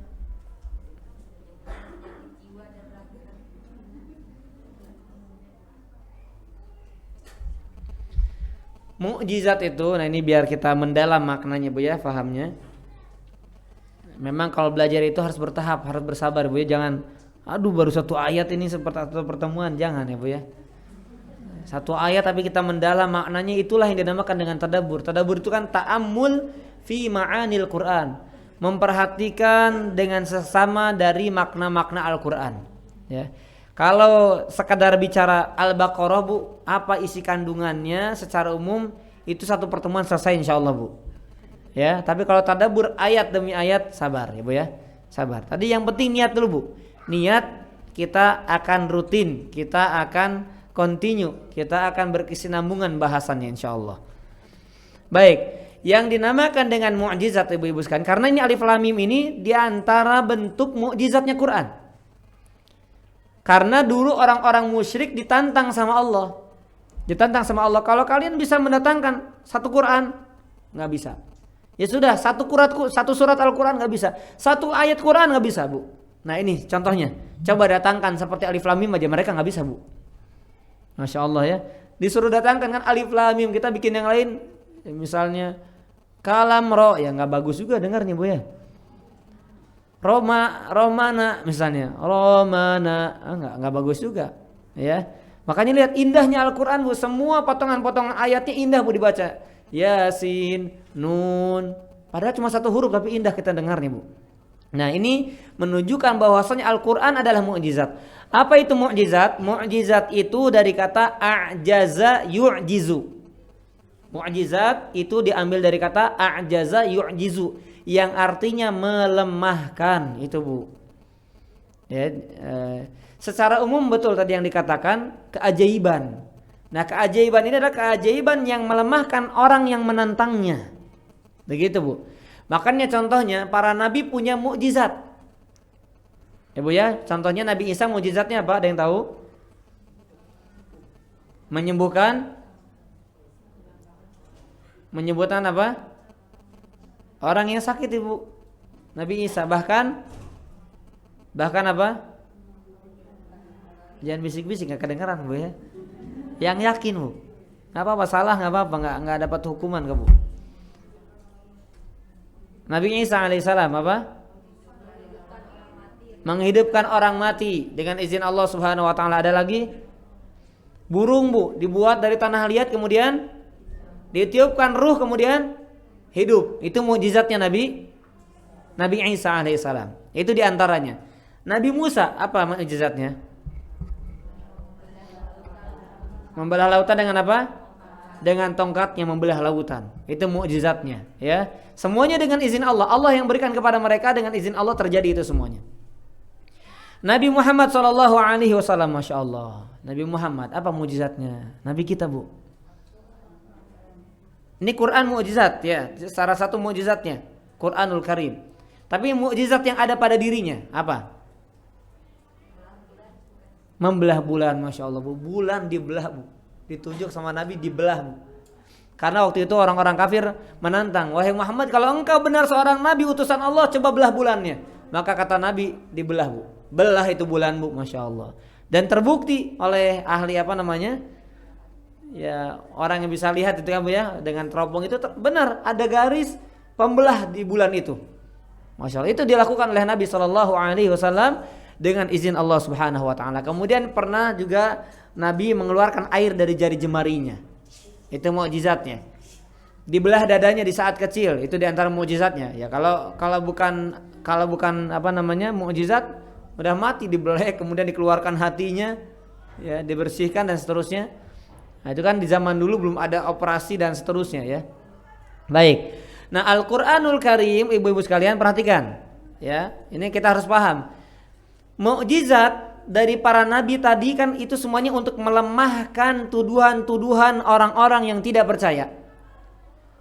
Mukjizat itu, nah ini biar kita mendalam maknanya Bu ya, fahamnya. Memang kalau belajar itu harus bertahap, harus bersabar Bu ya, jangan baru satu ayat ini seperti satu pertemuan, jangan ya Bu ya. Satu ayat tapi kita mendalam maknanya, itulah yang dinamakan dengan tadabbur. Tadabbur itu kan ta'ammul fi ma'anil Quran, memperhatikan dengan sesama dari makna-makna Al-Quran ya. Kalau sekadar bicara Al-Baqarah Bu, apa isi kandungannya secara umum itu satu pertemuan selesai insyaallah Bu. Ya, tapi kalau tadabbur ayat demi ayat, sabar ya Bu ya. Sabar. Tadi yang penting niat dulu Bu. Niat kita akan rutin, kita akan continue. Kita akan berkesinambungan bahasannya insyaallah. Baik, yang dinamakan dengan mukjizat ibu-ibu sekalian, karena ini alif lam mim ini diantara bentuk mukjizatnya Quran. Karena dulu orang-orang musyrik ditantang sama Allah. Ditantang sama Allah, kalau kalian bisa mendatangkan satu Quran, nggak bisa. Ya sudah, satu surat Al-Quran nggak bisa, satu ayat Quran nggak bisa, Bu. Nah ini contohnya, coba datangkan seperti alif lam mim aja mereka nggak bisa, Bu. Masya Allah ya, disuruh datangkan kan alif lam mim, kita bikin yang lain, misalnya kalam ro, ya nggak bagus juga dengarnya, Bu ya. Romana misalnya, Romana, nggak bagus juga, ya. Makanya lihat indahnya Al-Quran, Bu, semua potongan-potongan ayatnya indah, Bu, dibaca. Yasin, Nun, padahal cuma satu huruf tapi indah kita dengar nih, Bu. Nah ini menunjukkan bahwasanya Al-Quran adalah mukjizat. Apa itu mukjizat? Mukjizat itu dari kata a'jaza yu'jizu. Mukjizat itu diambil dari kata a'jaza yu'jizu, yang artinya melemahkan, itu, Bu. Ya, secara umum betul tadi yang dikatakan keajaiban. Nah keajaiban ini adalah keajaiban yang melemahkan orang yang menantangnya. Begitu, Bu. Makanya contohnya para nabi punya mukjizat. Ya, Bu ya, contohnya Nabi Isa mukjizatnya apa? Ada yang tahu? Menyembuhkan apa? Orang yang sakit, Ibu. Nabi Isa bahkan apa? Jangan bisik-bisik, nggak kedengeran, Bu ya. Yang yakin, Bu. Nggak apa-apa, salah nggak apa-apa, nggak dapat hukuman, Bu. Nabi Isa alaihissalam apa? Menghidupkan orang mati dengan izin Allah Subhanahu wa taala. Ada lagi? Burung, Bu, dibuat dari tanah liat kemudian ditiupkan ruh kemudian hidup. Itu mukjizatnya Nabi Isa alaihissalam. Itu diantaranya. Nabi Musa apa mukjizatnya? Membelah lautan dengan apa? Dengan tongkatnya membelah lautan. Itu mukjizatnya, ya. Semuanya dengan izin Allah. Allah yang berikan kepada mereka, dengan izin Allah terjadi itu semuanya. Nabi Muhammad SAW, Masya Allah. Nabi Muhammad, apa mukjizatnya? Nabi kita, Bu. Ini Quran mukjizat, ya. Salah satu mukjizatnya Quranul Karim. Tapi mukjizat yang ada pada dirinya apa? Membelah bulan, Masya Allah, Bu. Bulan dibelah, Bu. Ditunjuk sama Nabi dibelah, Bu. Karena waktu itu orang-orang kafir menantang, wahai Muhammad, kalau engkau benar seorang Nabi utusan Allah, coba belah bulannya. Maka kata Nabi, dibelah, Bu. Belah itu bulan, Bu, Masya Allah. Dan terbukti oleh ahli ya orang yang bisa lihat itu kan, Bu ya, dengan teropong itu benar ada garis pembelah di bulan itu. Masya Allah, itu dilakukan oleh Nabi SAW dengan izin Allah Subhanahu wa taala. Kemudian pernah juga Nabi mengeluarkan air dari jari jemarinya. Itu mukjizatnya. Dibelah dadanya di saat kecil, itu di antara mukjizatnya. Ya kalau bukan mukjizat, udah mati dibelah kemudian dikeluarkan hatinya, ya, dibersihkan dan seterusnya. Nah, itu kan di zaman dulu belum ada operasi dan seterusnya, ya. Baik. Nah, Al-Qur'anul Karim, ibu-ibu sekalian perhatikan, ya. Ini kita harus paham. Mukjizat dari para nabi tadi kan itu semuanya untuk melemahkan tuduhan-tuduhan orang-orang yang tidak percaya.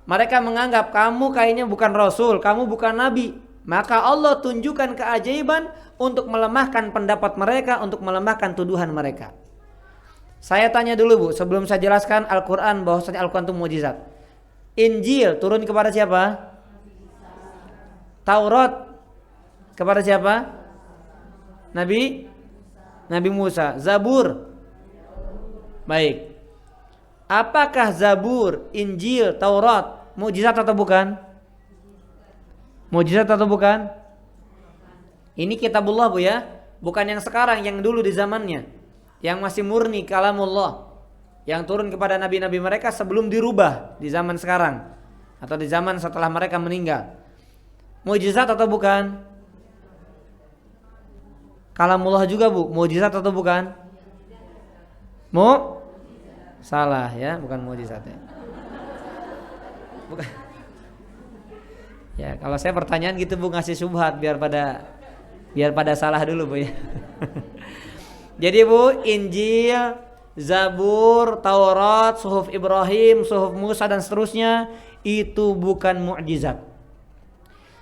Mereka menganggap kamu kayaknya bukan rasul, kamu bukan nabi. Maka Allah tunjukkan keajaiban untuk melemahkan pendapat mereka, untuk melemahkan tuduhan mereka. Saya tanya dulu, Bu, sebelum saya jelaskan Al-Quran, bahwasanya Al-Quran itu mukjizat. Injil turun kepada siapa? Taurat kepada siapa? Nabi Musa. Zabur. Baik. Apakah Zabur, Injil, Taurat mukjizat atau bukan? Mukjizat atau bukan? Ini kitabullah, Bu ya. Bukan yang sekarang, yang dulu di zamannya. Yang masih murni kalamullah. Yang turun kepada nabi-nabi mereka sebelum dirubah di zaman sekarang. Atau di zaman setelah mereka meninggal. Mukjizat atau bukan? Kalamullah juga, Bu, mukjizat atau bukan? Salah ya, bukan mukjizat ya. Bukan. Ya, kalau saya pertanyaan gitu, Bu, ngasih syubhat biar pada salah dulu, Bu ya. Jadi, Bu, Injil Zabur, Taurat, Suhuf Ibrahim, Suhuf Musa dan seterusnya itu bukan mukjizat.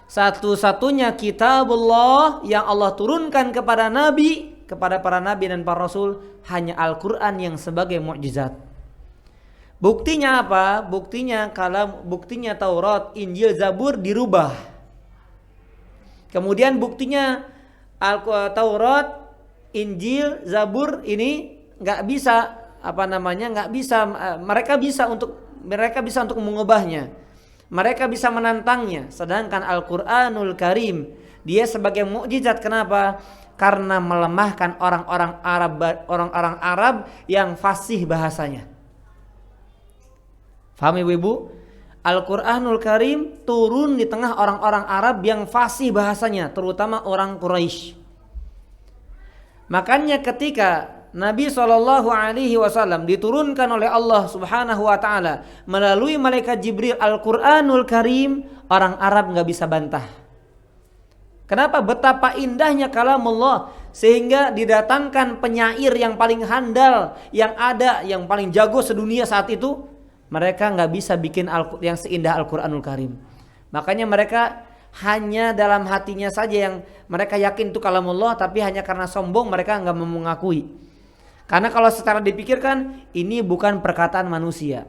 Satu-satunya kitabullah yang Allah turunkan kepada nabi, kepada para nabi dan para rasul hanya Al-Qur'an yang sebagai mukjizat. Buktinya apa? Buktinya Taurat, Injil, Zabur dirubah. Kemudian buktinya Taurat, Injil, Zabur ini nggak bisa mereka bisa untuk mengubahnya, mereka bisa menantangnya. Sedangkan Al-Qur'anul Karim dia sebagai mukjizat. Kenapa? Karena melemahkan orang-orang Arab yang fasih bahasanya. Faham ibu? Al-Qur'anul Karim turun di tengah orang-orang Arab yang fasih bahasanya, terutama orang Quraisy. Makanya ketika Nabi SAW diturunkan oleh Allah Subhanahu wa Ta'ala melalui malaikat Jibril Al-Qur'anul Karim, orang Arab gak bisa bantah. Kenapa? Betapa indahnya kalamullah sehingga didatangkan penyair yang paling handal yang ada, yang paling jago sedunia saat itu. Mereka gak bisa bikin yang seindah Al-Qur'anul Karim. Makanya mereka hanya dalam hatinya saja yang mereka yakin itu kalamullah, tapi hanya karena sombong mereka gak mau mengakui. Karena kalau secara dipikirkan ini bukan perkataan manusia.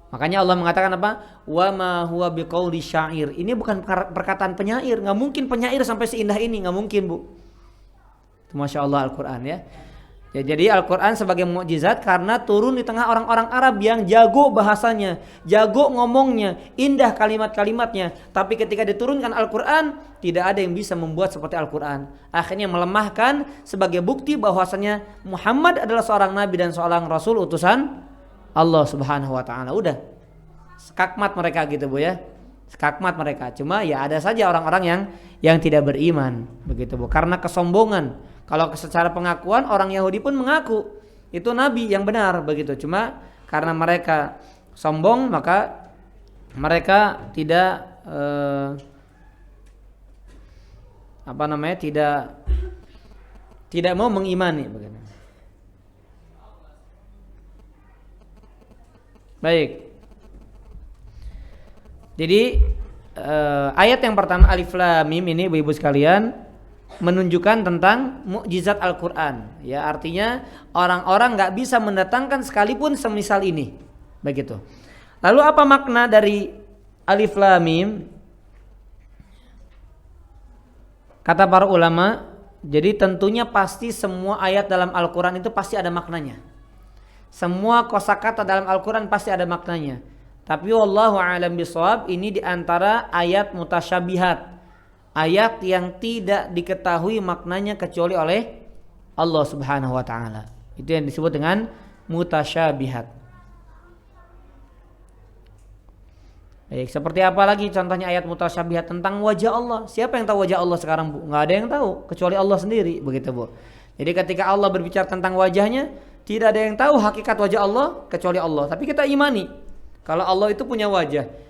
Makanya Allah mengatakan apa? Wa ma huwa biqauli syair. Ini bukan perkataan penyair. Nggak mungkin penyair sampai seindah ini, nggak mungkin, Bu. Itu Masya Allah Al-Quran ya. Jadi Al-Quran sebagai mukjizat karena turun di tengah orang-orang Arab yang jago bahasanya, jago ngomongnya, indah kalimat-kalimatnya. Tapi ketika diturunkan Al-Quran, tidak ada yang bisa membuat seperti Al-Quran. Akhirnya melemahkan sebagai bukti bahwasanya Muhammad adalah seorang nabi dan seorang rasul utusan Allah Subhanahu wa Ta'ala. Udah skakmat mereka gitu, Bu ya. Skakmat mereka. Cuma ya ada saja orang-orang yang tidak beriman begitu, Bu. Karena kesombongan. Kalau secara pengakuan orang Yahudi pun mengaku itu nabi yang benar begitu. Cuma karena mereka sombong maka mereka tidak tidak mau mengimani begitu. Baik. Jadi ayat yang pertama Alif Lam Mim ini ibu-ibu sekalian menunjukkan tentang mukjizat Al-Quran. Ya, artinya orang-orang nggak bisa mendatangkan sekalipun semisal ini. Begitu. Lalu apa makna dari Alif Lam Mim? Kata para ulama, jadi tentunya pasti semua ayat dalam Al-Quran itu pasti ada maknanya. Semua kosakata dalam Al-Quran pasti ada maknanya. Tapi wallahu a'lam bishawab, ini diantara ayat mutasyabihat. Ayat yang tidak diketahui maknanya kecuali oleh Allah Subhanahu wa Ta'ala. Itu yang disebut dengan mutasyabihat. Baik, seperti apa lagi contohnya ayat mutasyabihat tentang wajah Allah? Siapa yang tahu wajah Allah sekarang, Bu? Nggak ada yang tahu kecuali Allah sendiri, begitu, Bu. Jadi ketika Allah berbicara tentang wajahnya, tidak ada yang tahu hakikat wajah Allah kecuali Allah. Tapi kita imani kalau Allah itu punya wajah.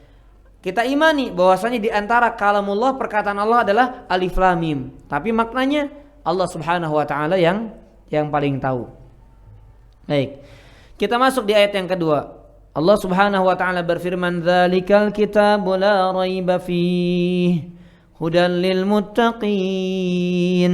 Kita imani bahwasanya di antara kalamullah, perkataan Allah adalah Alif Lam Mim. Tapi maknanya Allah Subhanahu wa Ta'ala yang paling tahu. Baik. Kita masuk di ayat yang kedua. Allah Subhanahu wa Ta'ala berfirman, "Dzalikal kitabu la raiba fihi hudan lil muttaqin."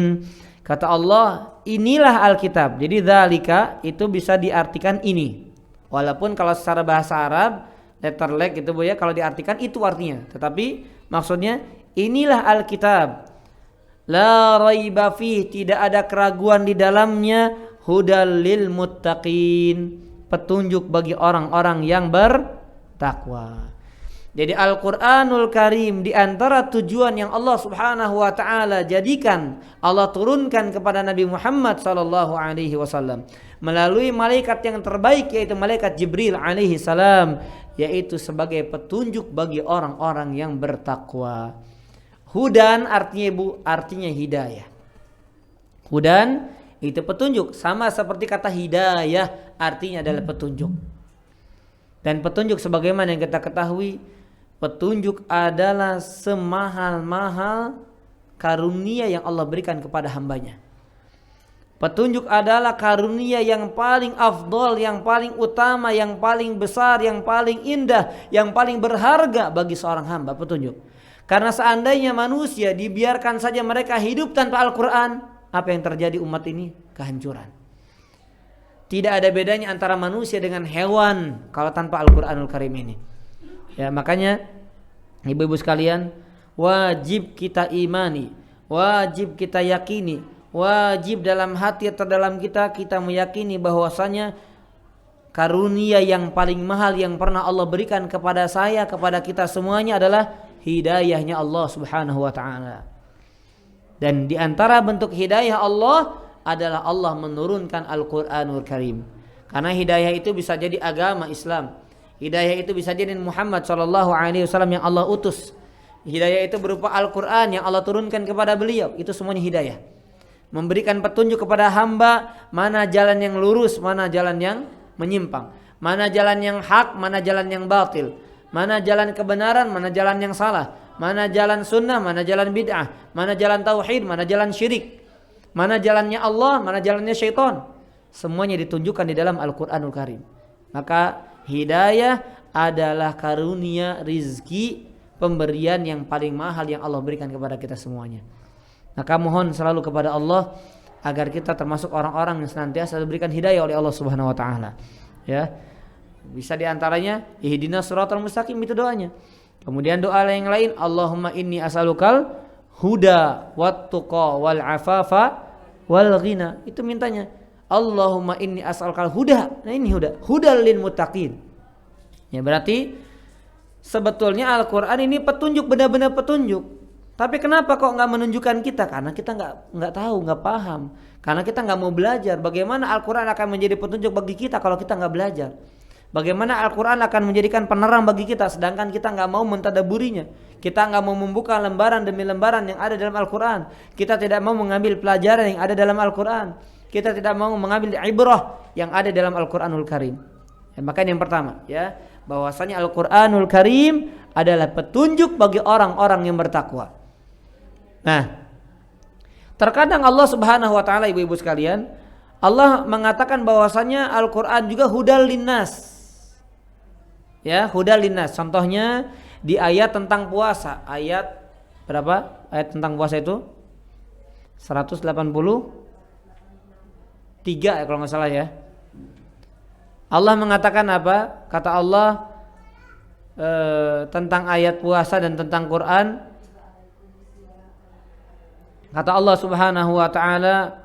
Kata Allah, inilah Alkitab. Jadi dzalika itu bisa diartikan ini. Walaupun kalau secara bahasa Arab letter leg gitu, Bu ya, kalau diartikan itu artinya. Tetapi maksudnya inilah Alkitab. La raiba fih, tidak ada keraguan di dalamnya, hudal lil muttaqin, petunjuk bagi orang-orang yang bertakwa. Jadi Al-Qur'anul Karim di antara tujuan yang Allah Subhanahu wa Ta'ala jadikan, Allah turunkan kepada Nabi Muhammad sallallahu alaihi wasallam melalui malaikat yang terbaik, yaitu malaikat Jibril alaihi salam, yaitu sebagai petunjuk bagi orang-orang yang bertakwa. Hudan artinya, Bu, artinya hidayah. Hudan itu petunjuk, sama seperti kata hidayah artinya adalah petunjuk. Dan petunjuk sebagaimana yang kita ketahui, petunjuk adalah semahal-mahal karunia yang Allah berikan kepada hambanya. Petunjuk adalah karunia yang paling afdol, yang paling utama, yang paling besar, yang paling indah, yang paling berharga bagi seorang hamba, petunjuk. Karena seandainya manusia dibiarkan saja mereka hidup tanpa Al-Quran, apa yang terjadi umat ini? Kehancuran. Tidak ada bedanya antara manusia dengan hewan kalau tanpa Al-Quranul Karim ini. Ya, makanya ibu-ibu sekalian, wajib kita imani, wajib kita yakini, wajib dalam hati terdalam kita meyakini bahwasanya karunia yang paling mahal yang pernah Allah berikan kepada saya, kepada kita semuanya adalah hidayahnya Allah Subhanahu wa ta'ala. Dan di antara bentuk hidayah Allah adalah Allah menurunkan Al-Quranul Karim. Karena hidayah itu bisa jadi agama Islam, hidayah itu bisa jadi Muhammad SAW yang Allah utus, hidayah itu berupa Al-Quran yang Allah turunkan kepada beliau. Itu semuanya hidayah, memberikan petunjuk kepada hamba mana jalan yang lurus, mana jalan yang menyimpang, mana jalan yang hak, mana jalan yang batil, mana jalan kebenaran, mana jalan yang salah, mana jalan sunnah, mana jalan bid'ah, mana jalan tauhid, mana jalan syirik, mana jalannya Allah, mana jalannya syaitan. Semuanya ditunjukkan di dalam Al-Quranul Karim. Maka hidayah adalah karunia, rizki, pemberian yang paling mahal yang Allah berikan kepada kita semuanya. Maka mohon selalu kepada Allah agar kita termasuk orang-orang yang senantiasa diberikan hidayah oleh Allah Subhanahu wa taala. Ya. Bisa di antaranya ihdinas shiratal mustaqim, itu doanya. Kemudian doa yang lain, Allahumma inni as'alukal huda wat tuqa wal afafa wal ghina. Itu mintanya. Allahumma inni as'alukal huda. Nah ini huda, hudal lil muttaqin. Ya berarti sebetulnya Al-Qur'an ini petunjuk, benar-benar petunjuk. Tapi kenapa kok nggak menunjukkan kita? Karena kita nggak tahu, nggak paham. Karena kita nggak mau belajar. Bagaimana Al-Quran akan menjadi petunjuk bagi kita kalau kita nggak belajar? Bagaimana Al-Quran akan menjadikan penerang bagi kita, sedangkan kita nggak mau mentadaburinya? Kita nggak mau membuka lembaran demi lembaran yang ada dalam Al-Quran. Kita tidak mau mengambil pelajaran yang ada dalam Al-Quran. Kita tidak mau mengambil ibrah yang ada dalam Al-Quranul Karim. Ya, makanya yang pertama, ya, bahwasanya Al-Quranul Karim adalah petunjuk bagi orang-orang yang bertakwa. Nah, terkadang Allah Subhanahu wa taala, ibu-ibu sekalian, Allah mengatakan bahwasanya Al-Qur'an juga hudal linnas. Ya, hudal linnas. Contohnya di ayat tentang puasa, ayat berapa? Ayat tentang puasa itu 183 ya kalau enggak salah ya. Allah mengatakan apa? Kata Allah tentang ayat puasa dan tentang Quran. Kata Allah Subhanahu wa taala,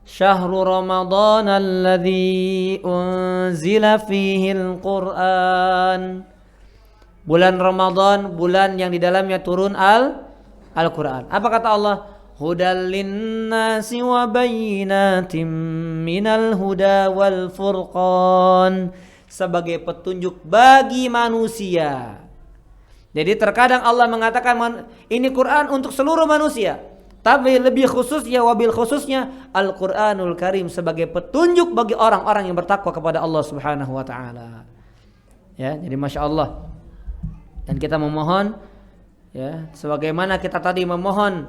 "Syahrul Ramadan alladzi unzila fihi al-Qur'an." Bulan Ramadan, bulan yang di dalamnya turun Al-Qur'an. Apa kata Allah? Hudal linnasi wa bayyinatin minal huda wal furqan. Sebagai petunjuk bagi manusia. Jadi terkadang Allah mengatakan ini Quran untuk seluruh manusia. Tapi lebih khususnya, wabil khususnya Al-Quranul Karim sebagai petunjuk bagi orang-orang yang bertakwa kepada Allah Subhanahu wa ta'ala. Ya, jadi Masya Allah. Dan kita memohon, ya, sebagaimana kita tadi memohon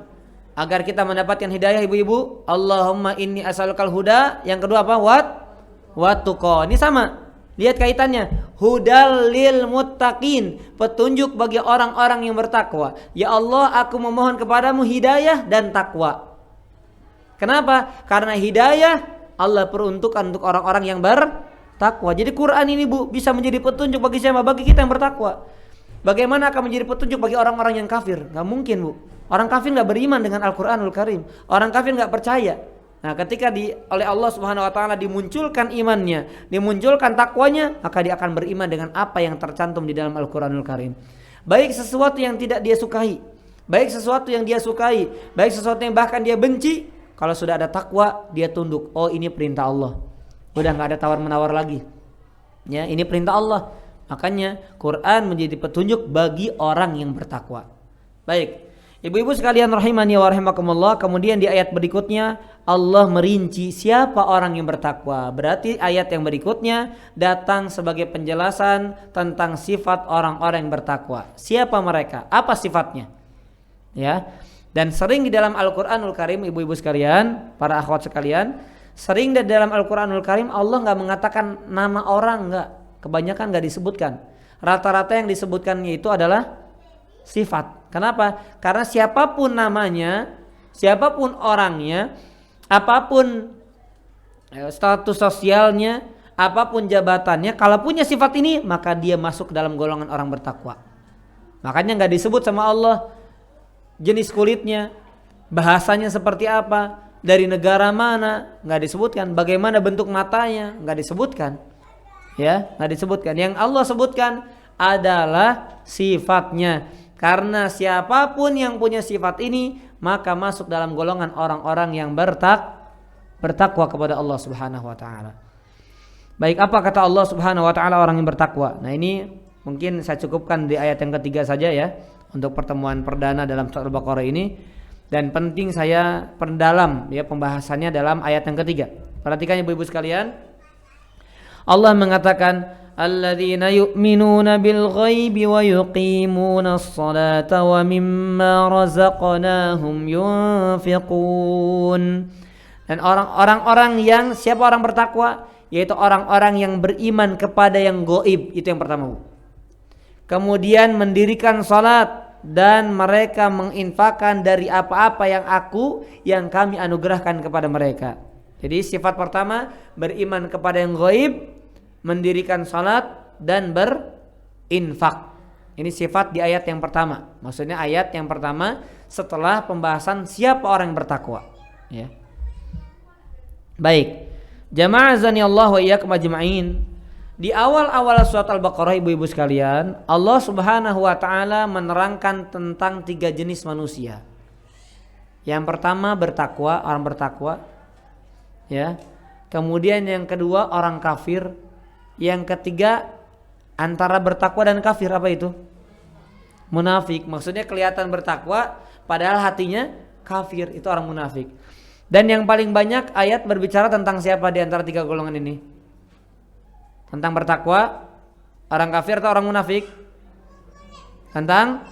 agar kita mendapatkan hidayah, ibu-ibu, Allahumma inni as'alukal huda. Yang kedua apa? Wat tuqa. Ini sama. Lihat kaitannya, hudal lil muttaqin, petunjuk bagi orang-orang yang bertakwa. Ya Allah, aku memohon kepadamu hidayah dan takwa. Kenapa? Karena hidayah Allah peruntukkan untuk orang-orang yang bertakwa. Jadi Quran ini, Bu, bisa menjadi petunjuk bagi siapa? Bagi kita yang bertakwa. Bagaimana akan menjadi petunjuk bagi orang-orang yang kafir? Gak mungkin, Bu. Orang kafir gak beriman dengan Al-Quranul Karim. Orang kafir gak percaya. Nah, ketika oleh Allah Subhanahu wa taala dimunculkan imannya, dimunculkan takwanya, maka dia akan beriman dengan apa yang tercantum di dalam Al-Qur'anul Karim. Baik sesuatu yang tidak dia sukai, baik sesuatu yang dia sukai, baik sesuatu yang bahkan dia benci, kalau sudah ada takwa, dia tunduk. Oh, ini perintah Allah. Udah enggak ada tawar-menawar lagi. Ya, ini perintah Allah. Makanya Quran menjadi petunjuk bagi orang yang bertakwa. Baik. Ibu-ibu sekalian rahimani wa rahimakumullah, kemudian di ayat berikutnya Allah merinci siapa orang yang bertakwa. Berarti ayat yang berikutnya datang sebagai penjelasan tentang sifat orang-orang yang bertakwa. Siapa mereka? Apa sifatnya? Ya. Dan sering di dalam Al-Qur'anul Karim, ibu-ibu sekalian, para akhwat sekalian, sering di dalam Al-Qur'anul Karim Allah enggak mengatakan nama orang, enggak. Kebanyakan enggak disebutkan. Rata-rata yang disebutkannya itu adalah sifat. Kenapa? Karena siapapun namanya, siapapun orangnya, apapun status sosialnya, apapun jabatannya, kalau punya sifat ini maka dia masuk ke dalam golongan orang bertakwa. Makanya enggak disebut sama Allah jenis kulitnya, bahasanya seperti apa, dari negara mana, enggak disebutkan. Bagaimana bentuk matanya, enggak disebutkan. Ya, enggak disebutkan. Yang Allah sebutkan adalah sifatnya. Karena siapapun yang punya sifat ini maka masuk dalam golongan orang-orang yang bertakwa kepada Allah Subhanahu wa taala. Baik, apa kata Allah Subhanahu wa taala orang yang bertakwa? Nah, ini mungkin saya cukupkan di ayat yang ketiga saja ya untuk pertemuan perdana dalam surat Al-Baqarah ini, dan penting saya perdalam ya pembahasannya dalam ayat yang ketiga. Perhatikan ibu-ibu sekalian. Allah mengatakan alladzina yu'minuna bil ghaibi wa yuqimuna as-salata wa mimma razaqnahum yunfiqun. Dan orang-orang yang, siapa orang bertakwa? Yaitu orang-orang yang beriman kepada yang gaib, itu yang pertama. Kemudian mendirikan salat dan mereka menginfakkan dari apa-apa yang kami anugerahkan kepada mereka. Jadi sifat pertama beriman kepada yang gaib, mendirikan salat dan berinfak. Ini sifat di ayat yang pertama. Maksudnya ayat yang pertama setelah pembahasan siapa orang yang bertakwa. Ya. Baik. Jamaah azani Allah wa iyyakum ajma'in. Di awal-awal surat Al-Baqarah ibu-ibu sekalian, Allah Subhanahu wa taala menerangkan tentang 3 jenis manusia. Yang pertama bertakwa, orang bertakwa. Ya. Kemudian yang kedua orang kafir. Yang ketiga antara bertakwa dan kafir, apa itu? Munafik. Maksudnya kelihatan bertakwa padahal hatinya kafir, itu orang munafik. Dan yang paling banyak ayat berbicara tentang siapa di antara 3 golongan ini? Tentang bertakwa, orang kafir atau orang munafik? Tentang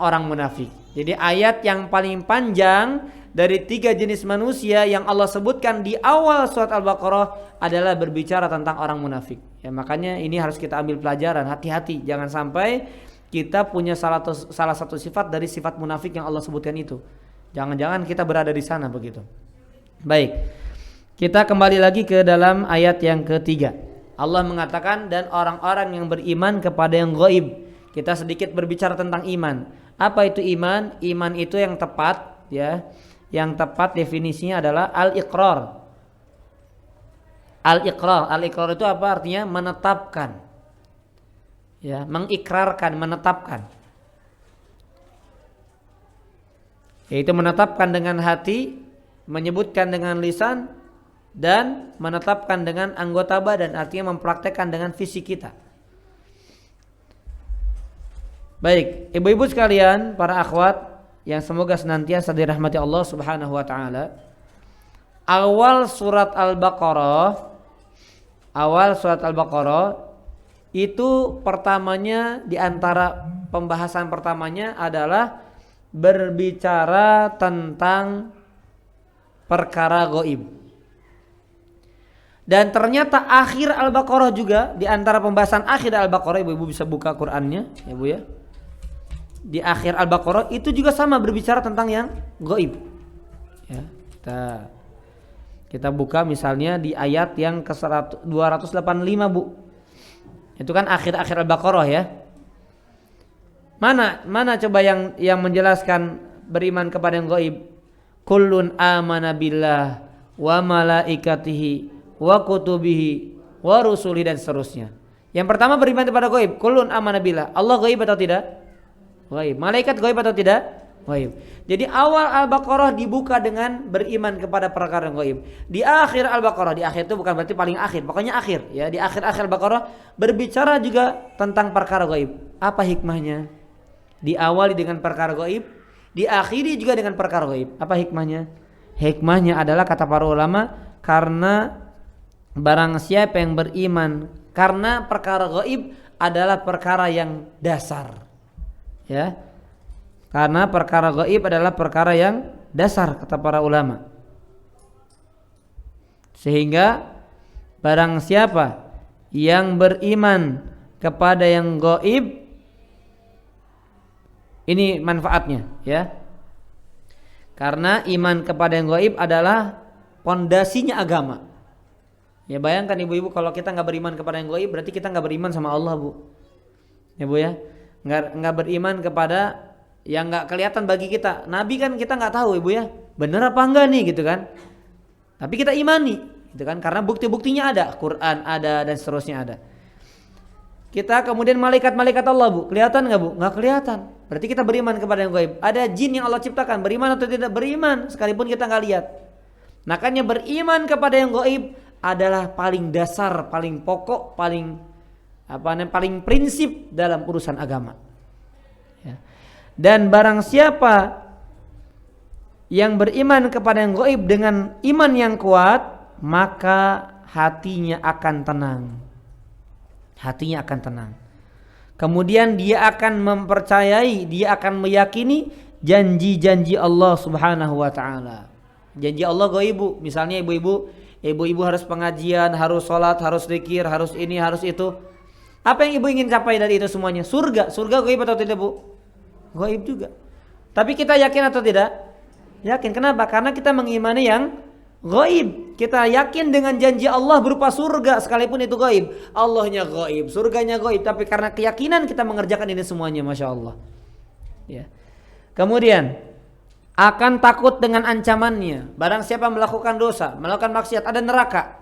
orang munafik. Jadi ayat yang paling panjang dari 3 jenis manusia yang Allah sebutkan di awal surat Al-Baqarah adalah berbicara tentang orang munafik. Ya, makanya ini harus kita ambil pelajaran, hati-hati jangan sampai kita punya salah satu sifat dari sifat munafik yang Allah sebutkan itu. Jangan-jangan kita berada di sana begitu. Baik. Kita kembali lagi ke dalam ayat yang ketiga. Allah mengatakan dan orang-orang yang beriman kepada yang gaib. Kita sedikit berbicara tentang iman. Apa itu iman? Iman itu yang tepat ya. Yang tepat definisinya adalah al-iqrar. Al-iqrar itu apa artinya? Menetapkan. Ya, mengikrarkan, menetapkan. Yaitu menetapkan dengan hati, menyebutkan dengan lisan, dan menetapkan dengan anggota badan, artinya mempraktekkan dengan fisik kita. Baik, ibu-ibu sekalian, para akhwat yang semoga senantiasa dirahmati Allah Subhanahu wa taala. Awal surat Al-Baqarah itu pertamanya, di antara pembahasan pertamanya adalah berbicara tentang perkara gaib. Dan ternyata akhir Al-Baqarah juga, di antara pembahasan akhir Al-Baqarah, ibu-ibu bisa buka Qur'annya ya Bu ya. Di akhir Al-Baqarah itu juga sama berbicara tentang yang gaib. Ya, kita buka misalnya di ayat yang ke 285 Bu. Itu kan akhir-akhir Al-Baqarah ya. Mana coba yang menjelaskan beriman kepada yang gaib? Kullun amana billah wa malaikatihi wa kutubihi wa rusulihi dan seterusnya. Yang pertama beriman kepada gaib. Kullun amana billah. Allah gaib atau tidak? Gaib. Malaikat gaib atau tidak? Gaib. Jadi awal Al-Baqarah dibuka dengan beriman kepada perkara yang gaib. Di akhir Al-Baqarah, di akhir itu bukan berarti paling akhir, pokoknya akhir ya. Di akhir-akhir Al-Baqarah berbicara juga tentang perkara gaib. Apa hikmahnya? Diawali dengan perkara gaib, diakhiri juga dengan perkara gaib. Apa hikmahnya? Hikmahnya adalah kata para ulama, karena barang siapa yang beriman karena perkara gaib adalah perkara yang dasar. Ya. Karena perkara gaib adalah perkara yang dasar kata para ulama. Sehingga barang siapa yang beriman kepada yang gaib, ini manfaatnya ya. Karena iman kepada yang gaib adalah pondasinya agama. Ya bayangkan ibu-ibu, kalau kita nggak beriman kepada yang gaib, berarti kita nggak beriman sama Allah, Bu. Ya Bu ya, nggak beriman kepada yang nggak kelihatan bagi kita. Nabi kan kita nggak tahu ibu ya, benar apa enggak nih gitu kan. Tapi kita imani, gitu kan? Karena bukti-buktinya ada, Quran ada dan seterusnya ada. Kita kemudian malaikat-malaikat Allah, Bu, kelihatan nggak, Bu? Nggak kelihatan. Berarti kita beriman kepada yang gaib. Ada jin yang Allah ciptakan, beriman atau tidak? Beriman, sekalipun kita nggak lihat. Makanya beriman kepada yang gaib adalah paling dasar, paling pokok, paling prinsip dalam urusan agama. Ya. Dan barang siapa yang beriman kepada yang gaib dengan iman yang kuat, maka hatinya akan tenang. Hatinya akan tenang. Kemudian dia akan mempercayai, dia akan meyakini janji-janji Allah Subhanahu wa taala. Janji Allah gaib, misalnya ibu-ibu harus pengajian, harus sholat, harus zikir, harus ini, harus itu. Apa yang ibu ingin capai dari itu semuanya? Surga. Surga gaib atau tidak, Bu? Gaib juga. Tapi kita yakin atau tidak? Yakin. Kenapa? Karena kita mengimani yang gaib. Kita yakin dengan janji Allah berupa surga, sekalipun itu gaib. Allahnya gaib, surganya gaib. Tapi karena keyakinan kita mengerjakan ini semuanya, Masya Allah. Ya. Kemudian akan takut dengan ancamannya. Barang siapa melakukan dosa, melakukan maksiat, ada neraka.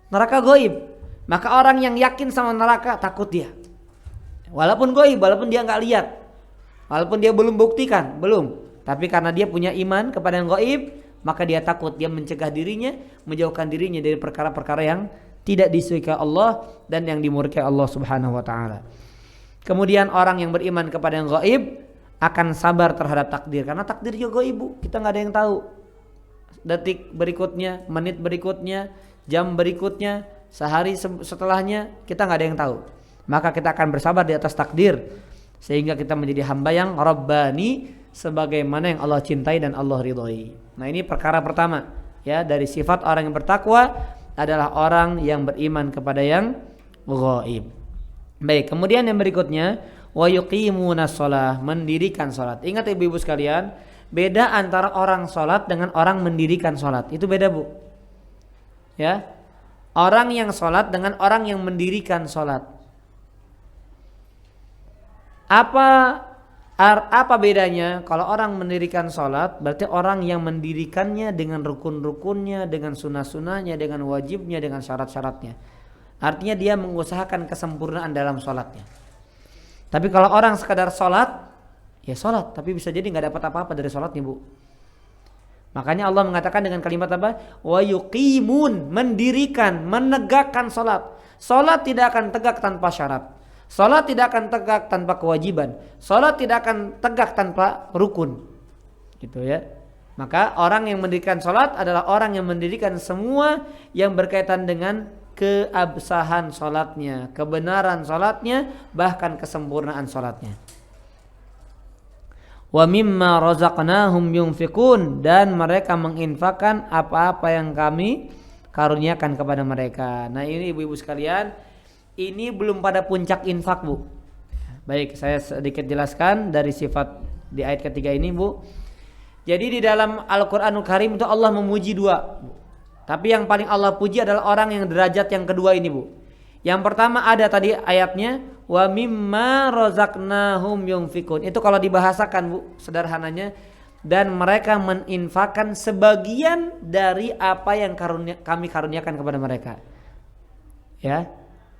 Neraka gaib. Maka orang yang yakin sama neraka, takut dia. Walaupun gaib, walaupun dia nggak lihat, walaupun dia belum buktikan, belum. Tapi karena dia punya iman kepada yang gaib, maka dia takut, dia mencegah dirinya, menjauhkan dirinya dari perkara-perkara yang tidak disukai Allah dan yang dimurkai Allah Subhanahu wa taala. Kemudian orang yang beriman kepada yang gaib akan sabar terhadap takdir, karena takdir juga gaib, kita nggak ada yang tahu. Detik berikutnya, menit berikutnya, jam berikutnya, sehari setelahnya, kita nggak ada yang tahu. Maka kita akan bersabar di atas takdir, sehingga kita menjadi hamba yang Rabbani, sebagaimana yang Allah cintai dan Allah ridhoi. Nah ini perkara pertama ya, dari sifat orang yang bertakwa adalah orang yang beriman kepada yang gaib. Baik, kemudian yang berikutnya wa yuqimunas shalah, mendirikan salat. Ingat ibu-ibu sekalian, beda antara orang salat dengan orang mendirikan salat. Itu beda, Bu. Ya. Orang yang salat dengan orang yang mendirikan salat. Apa bedanya? Kalau orang mendirikan sholat, berarti orang yang mendirikannya dengan rukun-rukunnya, dengan sunnah-sunnahnya, dengan wajibnya, dengan syarat-syaratnya. Artinya dia mengusahakan kesempurnaan dalam sholatnya. Tapi kalau orang sekadar sholat, ya sholat, tapi bisa jadi nggak dapat apa-apa dari sholatnya, Bu. Makanya Allah mengatakan dengan kalimat apa? Wa yuqimun, mendirikan, menegakkan sholat. Sholat tidak akan tegak tanpa syarat. Salat tidak akan tegak tanpa kewajiban. Salat tidak akan tegak tanpa rukun. Gitu ya. Maka orang yang mendirikan salat adalah orang yang mendirikan semua yang berkaitan dengan keabsahan salatnya, kebenaran salatnya, bahkan kesempurnaan salatnya. Wa mimma razaqnahum yunfikun, dan mereka menginfakkan apa-apa yang kami karuniakan kepada mereka. Nah, ini ibu-ibu sekalian, ini belum pada puncak infak, Bu. Baik, saya sedikit jelaskan dari sifat di ayat ketiga ini, Bu. Jadi di dalam Al-Qur'anul Karim itu Allah memuji dua, Bu. Tapi yang paling Allah puji adalah orang yang derajat yang kedua ini, Bu. Yang pertama ada tadi ayatnya wa mimma razaqnahum yunfikun. Itu kalau dibahasakan, Bu, sederhananya, dan mereka meninfakkan sebagian dari apa yang kami karuniakan kepada mereka. Ya.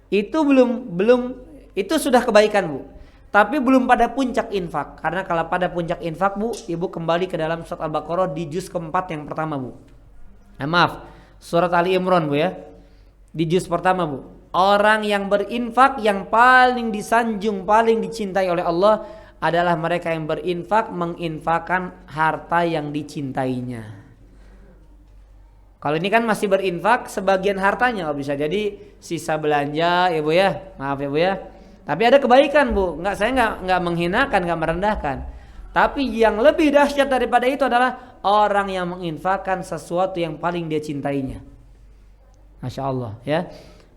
Itu belum itu sudah kebaikan, Bu. Tapi belum pada puncak infak. Karena kalau pada puncak infak, Bu, Ibu kembali ke dalam surat Al-Baqarah di juz keempat yang pertama, Bu. Maaf, surat Ali Imran, Bu ya. Di juz pertama, Bu. Orang yang berinfak yang paling disanjung, paling dicintai oleh Allah adalah mereka yang berinfak, menginfakkan harta yang dicintainya. Kalau ini kan masih berinfak sebagian hartanya, bisa jadi sisa belanja, ya Bu ya. Maaf ya Bu ya. Tapi ada kebaikan, Bu. Saya nggak menghinakan, nggak merendahkan. Tapi yang lebih dahsyat daripada itu adalah orang yang menginfakkan sesuatu yang paling dia cintainya. Masya Allah ya.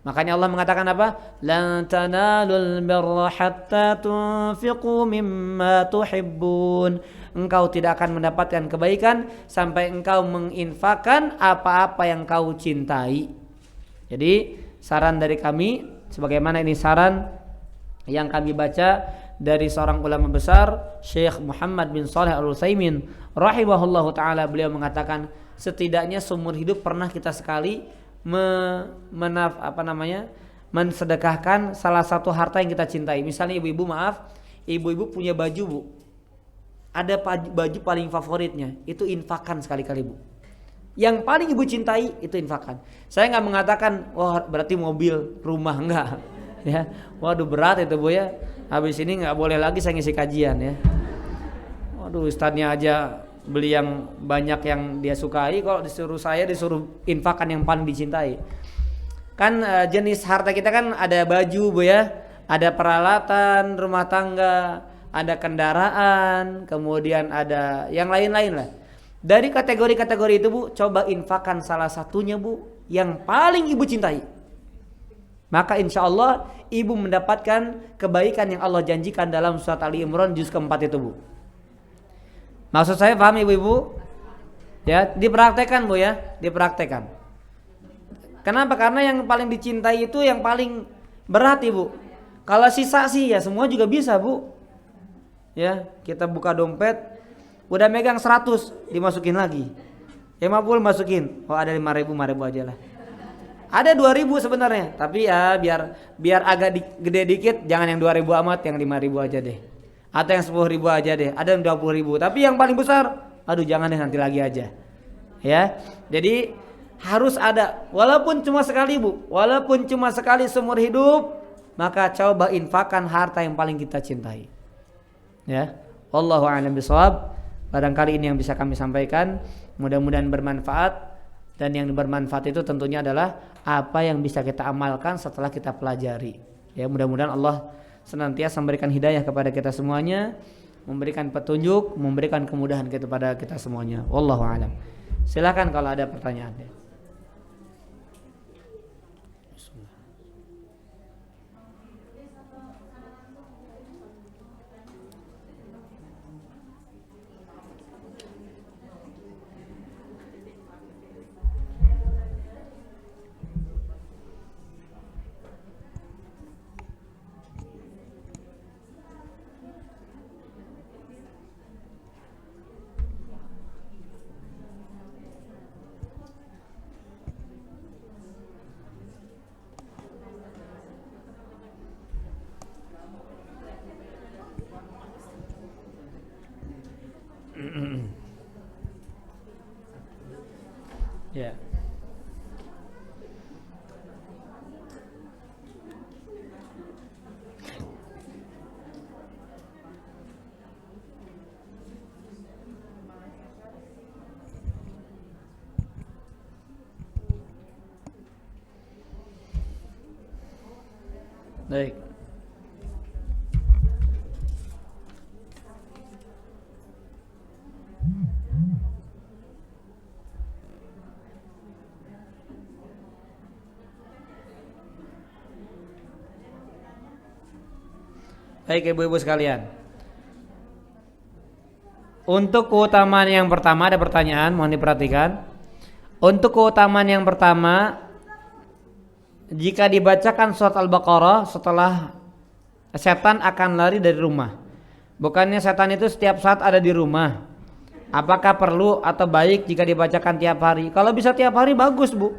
Makanya Allah mengatakan apa? Lan tanalul birra hatta tunfiqu mimma tuhibbun. Engkau tidak akan mendapatkan kebaikan sampai engkau menginfakkan apa-apa yang kau cintai. Jadi saran dari kami, sebagaimana ini saran yang kami baca dari seorang ulama besar, Syekh Muhammad bin Shalih Al-Utsaimin rahimahullahu taala, beliau mengatakan setidaknya seumur hidup pernah kita sekali mensedekahkan salah satu harta yang kita cintai. Misalnya ibu-ibu punya baju, Bu. Ada baju paling favoritnya, itu infakkan sekali-kali, Bu. Yang paling ibu cintai itu infakkan. Saya nggak mengatakan wah berarti mobil, rumah, enggak. Ya, waduh berat itu, Bu ya. Habis ini nggak boleh lagi saya ngisi kajian ya. Waduh, ustadznya aja beli yang banyak yang dia sukai, kalau disuruh infakkan yang paling dicintai. Kan jenis harta kita kan ada baju, Bu ya, ada peralatan rumah tangga, ada kendaraan, kemudian ada yang lain-lain lah. Dari kategori-kategori itu, Bu, coba infakkan salah satunya, Bu, yang paling ibu cintai. Maka insya Allah ibu mendapatkan kebaikan yang Allah janjikan dalam surat Ali Imran juz keempat itu, Bu. Maksud saya paham ibu-ibu? Ya, dipraktekkan, Bu ya, dipraktekkan. Kenapa? Karena yang paling dicintai itu yang paling berat, Ibu. Kalau sisa sih ya semua juga bisa, Bu. Ya, kita buka dompet, udah megang 100, dimasukin lagi. 50 masukin. Oh, ada 5.000 aja lah. Ada 2.000 sebenarnya, tapi ya biar agak gede dikit, jangan yang 2.000 amat, yang 5.000 aja deh. Atau yang 10.000 aja deh, ada yang 20.000. Tapi yang paling besar, aduh jangan deh, nanti lagi aja. Ya, jadi harus ada, walaupun cuma sekali, Bu, walaupun cuma sekali seumur hidup, maka coba infakkan harta yang paling kita cintai. Ya, wallahu a'lam bishawab. Barangkali ini yang bisa kami sampaikan, mudah-mudahan bermanfaat. Dan yang bermanfaat itu tentunya adalah apa yang bisa kita amalkan setelah kita pelajari. Ya, mudah-mudahan Allah senantiasa memberikan hidayah kepada kita semuanya, memberikan petunjuk, memberikan kemudahan kepada kita semuanya. Wallahu a'lam. Silakan kalau ada pertanyaan. Ya. Baik. Baik ibu-ibu sekalian, untuk keutamaan yang pertama ada pertanyaan, mohon diperhatikan. Untuk keutamaan yang pertama, jika dibacakan surat Al-Baqarah setelah setan akan lari dari rumah. Bukannya setan itu setiap saat ada di rumah. Apakah perlu atau baik jika dibacakan tiap hari? Kalau bisa tiap hari bagus, Bu.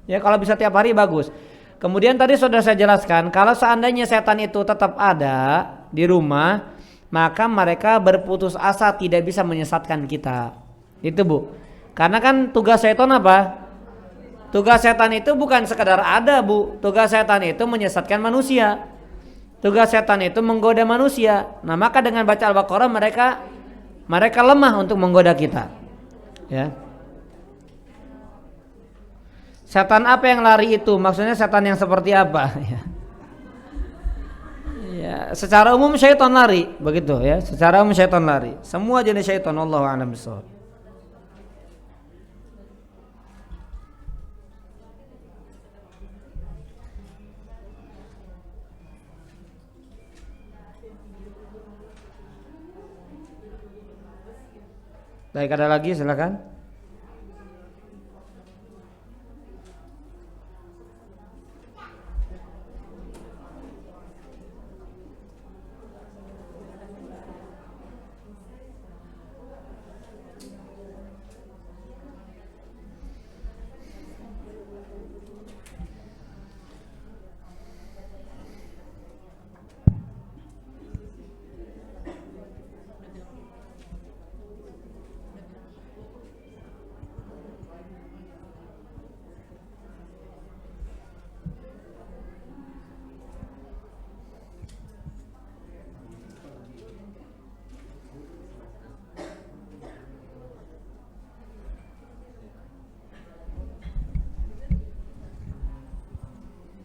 Ya, kalau bisa tiap hari bagus. Kemudian tadi sudah saya jelaskan, kalau seandainya setan itu tetap ada di rumah, maka mereka berputus asa tidak bisa menyesatkan kita. Itu, Bu. Karena kan tugas setan apa? Tugas setan itu bukan sekedar ada, Bu. Tugas setan itu menyesatkan manusia. Tugas setan itu menggoda manusia. Nah, maka dengan baca Al-Baqarah mereka lemah untuk menggoda kita. Ya. Setan apa yang lari itu? Maksudnya setan yang seperti apa? Ya, secara umum syaitan lari, begitu ya. Secara umum syaitan lari. Semua jenis syaitan, wallahu a'lam bishawab. Baik, ada lagi, silakan.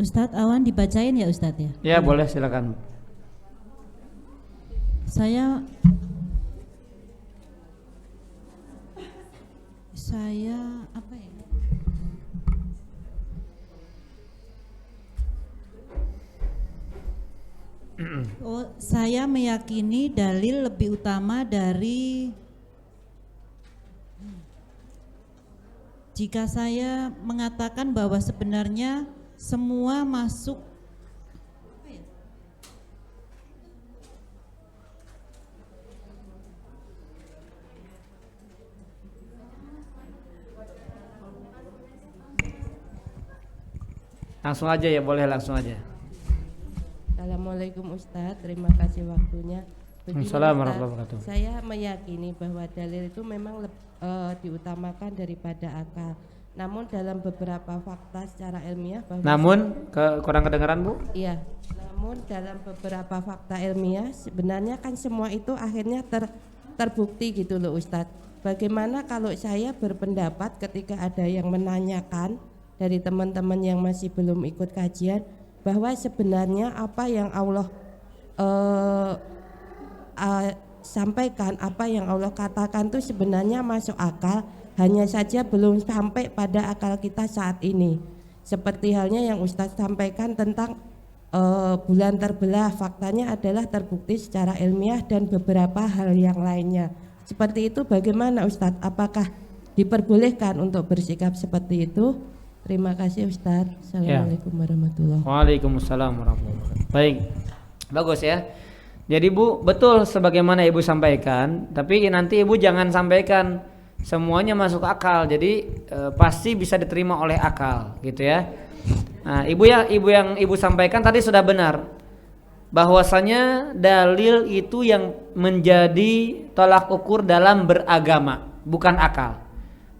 Ustadz, awan dibacain ya Ustadz ya? Ya, boleh, silakan. Saya apa ya? Saya meyakini dalil lebih utama dari jika saya mengatakan bahwa sebenarnya semua masuk langsung aja ya, boleh langsung aja. Assalamualaikum Ustadz, terima kasih waktunya. Assalamualaikum warahmatullahi wabarakatuh. Saya meyakini bahwa dalil itu memang diutamakan daripada akal. Namun dalam beberapa fakta secara ilmiah bahwa kurang kedengaran Bu? Iya. Namun dalam beberapa fakta ilmiah sebenarnya kan semua itu akhirnya terbukti gitu loh Ustadz. Bagaimana kalau saya berpendapat ketika ada yang menanyakan dari teman-teman yang masih belum ikut kajian bahwa sebenarnya apa yang Allah sampaikan, apa yang Allah katakan itu sebenarnya masuk akal, hanya saja belum sampai pada akal kita saat ini. Seperti halnya yang Ustadz sampaikan tentang bulan terbelah, faktanya adalah terbukti secara ilmiah dan beberapa hal yang lainnya. Seperti itu bagaimana Ustadz? Apakah diperbolehkan untuk bersikap seperti itu? Terima kasih Ustadz. Assalamualaikum warahmatullahi wabarakatuh. Waalaikumsalam warahmatullahi wabarakatuh. Baik, bagus ya. Jadi Bu, betul sebagaimana Ibu sampaikan, tapi nanti Ibu jangan sampaikan semuanya masuk akal. Jadi pasti bisa diterima oleh akal, gitu ya. Nah, Ibu yang Ibu sampaikan tadi sudah benar. Bahwasanya dalil itu yang menjadi tolak ukur dalam beragama, bukan akal.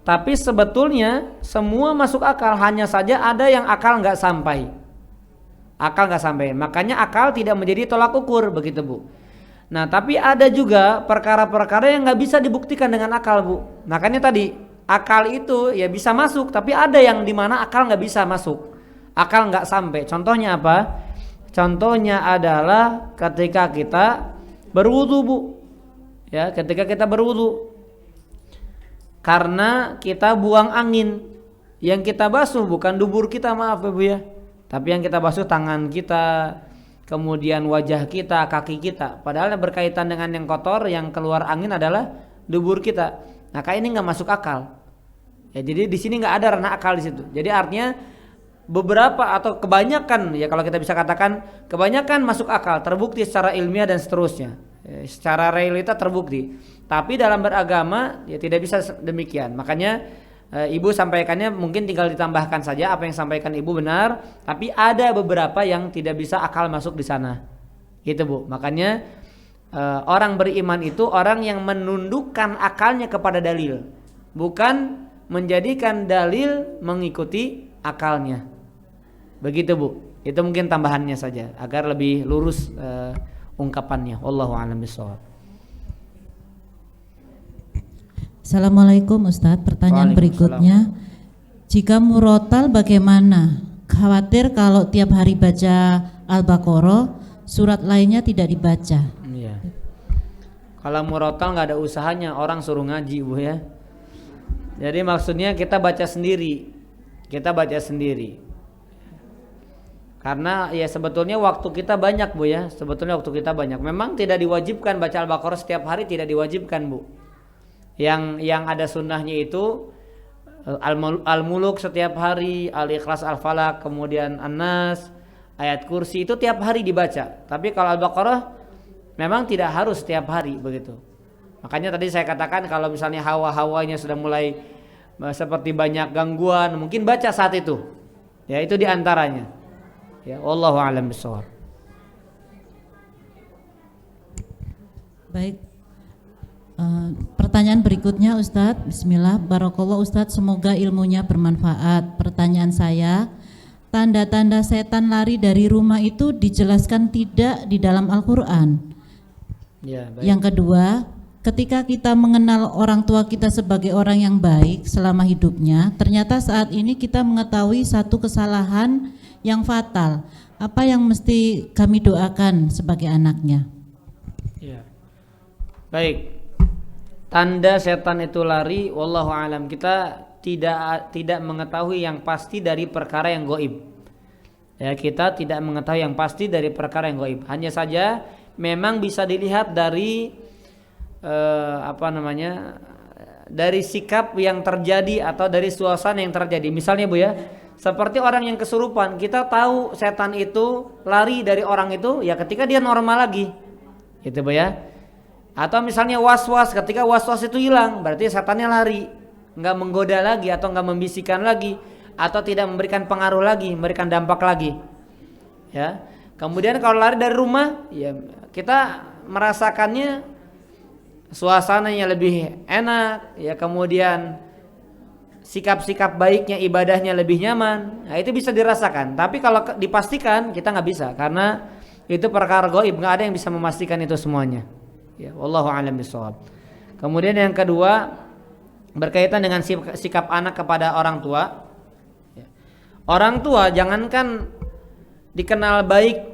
Tapi sebetulnya semua masuk akal, hanya saja ada yang akal nggak sampai. Akal nggak sampai, makanya akal tidak menjadi tolak ukur, begitu Bu. Nah, tapi ada juga perkara-perkara yang nggak bisa dibuktikan dengan akal Bu. Makanya tadi akal itu ya bisa masuk, tapi ada yang dimana akal nggak bisa masuk, akal nggak sampai. Contohnya apa? Contohnya adalah ketika kita berwudu Bu. Ya, ketika kita berwudu. Karena kita buang angin, yang kita basuh bukan dubur kita, maaf Ibu ya, tapi yang kita basuh tangan kita, kemudian wajah kita, kaki kita. Padahal yang berkaitan dengan yang kotor, yang keluar angin adalah dubur kita. Nah, kayak ini nggak masuk akal. Ya, jadi di sini nggak ada ranah akal di situ. Jadi artinya beberapa atau kebanyakan, ya kalau kita bisa katakan kebanyakan masuk akal, terbukti secara ilmiah dan seterusnya. Secara realita terbukti. Tapi dalam beragama ya tidak bisa demikian. Makanya Ibu sampaikannya mungkin tinggal ditambahkan saja apa yang sampaikan Ibu benar, tapi ada beberapa yang tidak bisa akal masuk di sana. Gitu Bu. Makanya orang beriman itu orang yang menundukkan akalnya kepada dalil, bukan menjadikan dalil mengikuti akalnya. Begitu Bu. Itu mungkin tambahannya saja agar lebih lurus ungkapannya. Wallahu a'lam bishawab. Assalamualaikum Ustadz, pertanyaan berikutnya, jika murotal bagaimana? Khawatir kalau tiap hari baca Al-Baqarah surat lainnya tidak dibaca. Iya. Kalau murotal nggak ada usahanya, orang suruh ngaji Bu ya. Jadi maksudnya kita baca sendiri. Kita baca sendiri. Karena ya sebetulnya waktu kita banyak Bu ya. Sebetulnya waktu kita banyak. Memang tidak diwajibkan baca Al-Baqarah setiap hari, tidak diwajibkan Bu. Yang ada sunnahnya itu Al-Muluk setiap hari, Al-Ikhlas, Al-Falaq, kemudian An-Nas, ayat kursi itu tiap hari dibaca. Tapi kalau Al-Baqarah memang tidak harus setiap hari begitu. Makanya tadi saya katakan kalau misalnya hawa-hawanya sudah mulai seperti banyak gangguan, mungkin baca saat itu. Ya, itu diantaranya. Ya, wallahu a'lam bishawab. Baik. Pertanyaan berikutnya Ustadz. Bismillah. Barakallah Ustadz, semoga ilmunya bermanfaat. Pertanyaan saya, tanda-tanda setan lari dari rumah itu dijelaskan tidak di dalam Al-Quran. Ya, baik. Yang kedua, ketika kita mengenal orang tua kita sebagai orang yang baik selama hidupnya, ternyata saat ini kita mengetahui satu kesalahan yang fatal. Apa yang mesti kami doakan sebagai anaknya? Ya. Baik. Tanda setan itu lari, wallahu alam, kita tidak mengetahui yang pasti dari perkara yang gaib. Ya, kita tidak mengetahui yang pasti dari perkara yang gaib. Hanya saja memang bisa dilihat dari dari sikap yang terjadi atau dari suasana yang terjadi. Misalnya Bu ya, seperti orang yang kesurupan, kita tahu setan itu lari dari orang itu ya ketika dia normal lagi. Gitu Bu ya. Atau misalnya was-was, ketika was-was itu hilang, berarti setannya lari, nggak menggoda lagi atau nggak membisikkan lagi atau tidak memberikan pengaruh lagi, memberikan dampak lagi. Ya. Kemudian kalau lari dari rumah, ya kita merasakannya suasananya lebih enak, ya kemudian sikap-sikap baiknya, ibadahnya lebih nyaman. Nah, itu bisa dirasakan. Tapi kalau dipastikan kita nggak bisa, karena itu perkara gaib, nggak ada yang bisa memastikan itu semuanya. Ya, wallahu a'lam bishawab. Kemudian yang kedua berkaitan dengan sikap anak kepada orang tua. Ya. Orang tua jangankan dikenal baik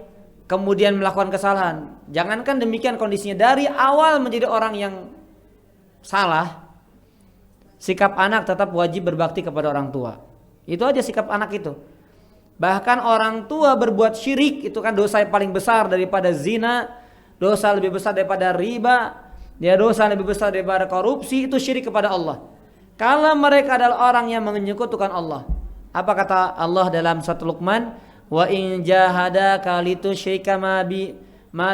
kemudian melakukan kesalahan. Jangankan demikian kondisinya, dari awal menjadi orang yang salah, sikap anak tetap wajib berbakti kepada orang tua. Itu aja sikap anak itu. Bahkan orang tua berbuat syirik itu kan dosa yang paling besar daripada zina, dosa lebih besar daripada riba, dia dosa lebih besar daripada korupsi, itu syirik kepada Allah. Kalau mereka adalah orang yang menyekutukan Allah. Apa kata Allah dalam surat Luqman? Wa in jahadaka litusyrika ma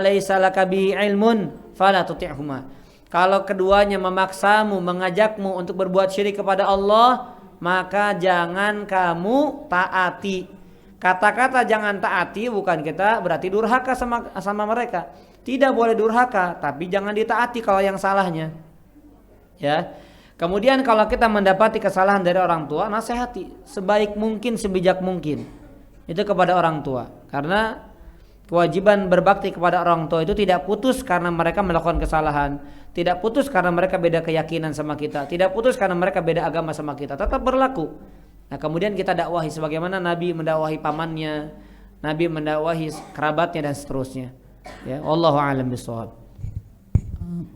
laysa laka bihi ilmun fala tuti'huma. Kalau keduanya memaksamu, mengajakmu untuk berbuat syirik kepada Allah, maka jangan kamu taati. Kata-kata jangan taati bukan kita berarti durhaka sama mereka. Tidak boleh durhaka, tapi jangan ditaati kalau yang salahnya. Ya. Kemudian kalau kita mendapati kesalahan dari orang tua, nasihati sebaik mungkin, sebijak mungkin. Itu kepada orang tua. Karena kewajiban berbakti kepada orang tua itu tidak putus karena mereka melakukan kesalahan, tidak putus karena mereka beda keyakinan sama kita, tidak putus karena mereka beda agama sama kita, tetap berlaku. Nah, kemudian kita dakwahi sebagaimana Nabi mendakwahi pamannya, Nabi mendakwahi kerabatnya dan seterusnya. Ya, wallahu a'lam bishawab.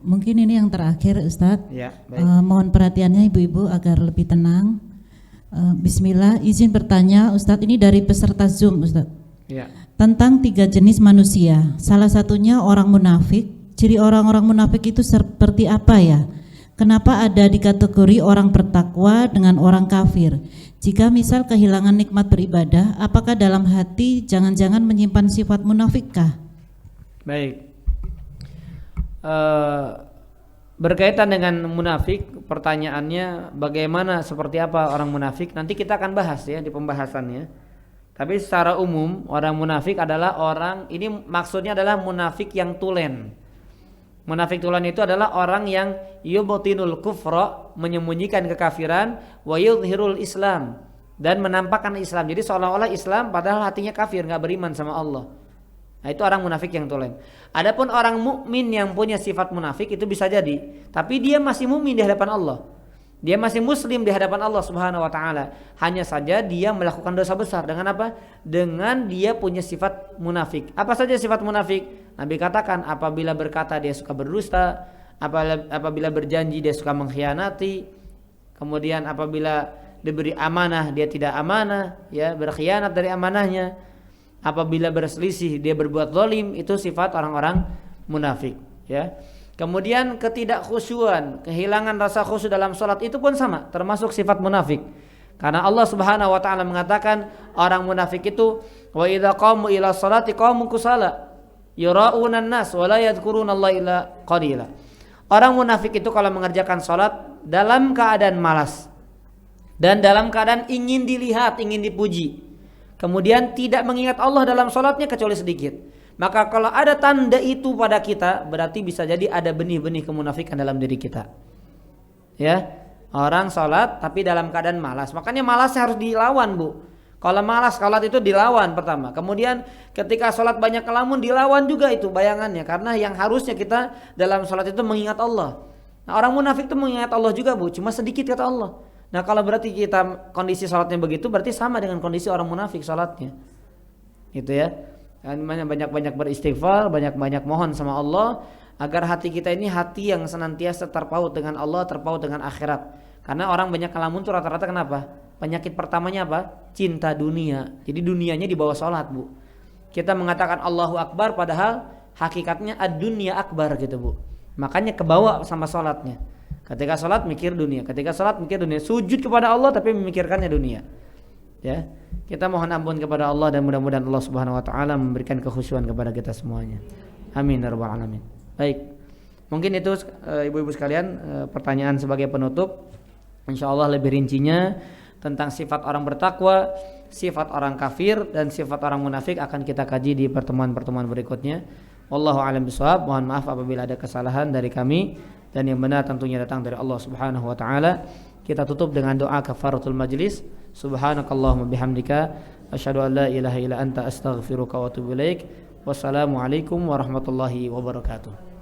Mungkin ini yang terakhir Ustadz. Ya, mohon perhatiannya ibu-ibu agar lebih tenang. Bismillah, izin bertanya Ustadz, ini dari peserta Zoom Ustadz. Ya. Tentang 3 jenis manusia. Salah satunya orang munafik. Ciri orang-orang munafik itu seperti apa ya? Kenapa ada di kategori orang bertakwa dengan orang kafir? Jika misal kehilangan nikmat beribadah, apakah dalam hati jangan-jangan menyimpan sifat munafikkah? Baik. Berkaitan dengan munafik, pertanyaannya bagaimana, seperti apa orang munafik? Nanti kita akan bahas ya di pembahasannya. Tapi secara umum orang munafik adalah orang, ini maksudnya adalah munafik yang tulen. Munafik tulen itu adalah orang yang yubtinul kufra, menyembunyikan kekafiran, wa yudhirul Islam, dan menampakkan Islam. Jadi seolah-olah Islam padahal hatinya kafir, enggak beriman sama Allah. Nah, itu orang munafik yang tulen. Adapun orang mukmin yang punya sifat munafik itu bisa jadi, tapi dia masih mukmin di hadapan Allah. Dia masih muslim di hadapan Allah Subhanahu wa taala. Hanya saja dia melakukan dosa besar dengan apa? Dengan dia punya sifat munafik. Apa saja sifat munafik? Nabi katakan apabila berkata dia suka berdusta, apabila berjanji dia suka mengkhianati, kemudian apabila diberi amanah dia tidak amanah, ya, berkhianat dari amanahnya. Apabila berselisih dia berbuat zalim, itu sifat orang-orang munafik, ya. Kemudian ketidakkhusyuan, kehilangan rasa khusyuk dalam salat itu pun sama, termasuk sifat munafik. Karena Allah Subhanahu wa taala mengatakan orang munafik itu wa idza qamu ila sholati qamu kusala yura'unan nas wa la yadhkurunallaha illa qalila. Orang munafik itu kalau mengerjakan salat dalam keadaan malas dan dalam keadaan ingin dilihat, ingin dipuji. Kemudian tidak mengingat Allah dalam salatnya kecuali sedikit. Maka kalau ada tanda itu pada kita, berarti bisa jadi ada benih-benih kemunafikan dalam diri kita. Ya, orang sholat tapi dalam keadaan malas. Makanya malasnya harus dilawan, Bu. Kalau malas sholat itu dilawan pertama. Kemudian ketika sholat banyak kelamun dilawan juga itu bayangannya. Karena yang harusnya kita dalam sholat itu mengingat Allah. Nah, orang munafik itu mengingat Allah juga, Bu. Cuma sedikit kata Allah. Nah, kalau berarti kita kondisi sholatnya begitu, berarti sama dengan kondisi orang munafik sholatnya. Gitu ya. Banyak-banyak beristighfar, banyak-banyak mohon sama Allah agar hati kita ini hati yang senantiasa terpaut dengan Allah, terpaut dengan akhirat. Karena orang banyak kelamun tuh rata-rata kenapa? Penyakit pertamanya apa? Cinta dunia. Jadi dunianya di bawah sholat, Bu. Kita mengatakan Allahu Akbar padahal hakikatnya ad-dunya akbar gitu, Bu. Makanya kebawa sama sholatnya. Ketika sholat mikir dunia, ketika sholat mikir dunia. Sujud kepada Allah tapi memikirkannya dunia. Ya, kita mohon ampun kepada Allah dan mudah-mudahan Allah Subhanahu wa taala memberikan kekhusyuan kepada kita semuanya. Amin ya rabbal alamin. Baik. Mungkin itu ibu-ibu sekalian pertanyaan sebagai penutup. Insyaallah lebih rincinya tentang sifat orang bertakwa, sifat orang kafir dan sifat orang munafik akan kita kaji di pertemuan-pertemuan berikutnya. Wallahu a'lam bishawab. Mohon maaf apabila ada kesalahan dari kami dan yang benar tentunya datang dari Allah Subhanahu wa taala. Kita tutup dengan doa kafaratul majlis. Subhanakallahumma bihamdika asyhadu an la ilaha illa anta astaghfiruka wa atubu ilaik. Wassalamualaikum warahmatullahi wabarakatuh.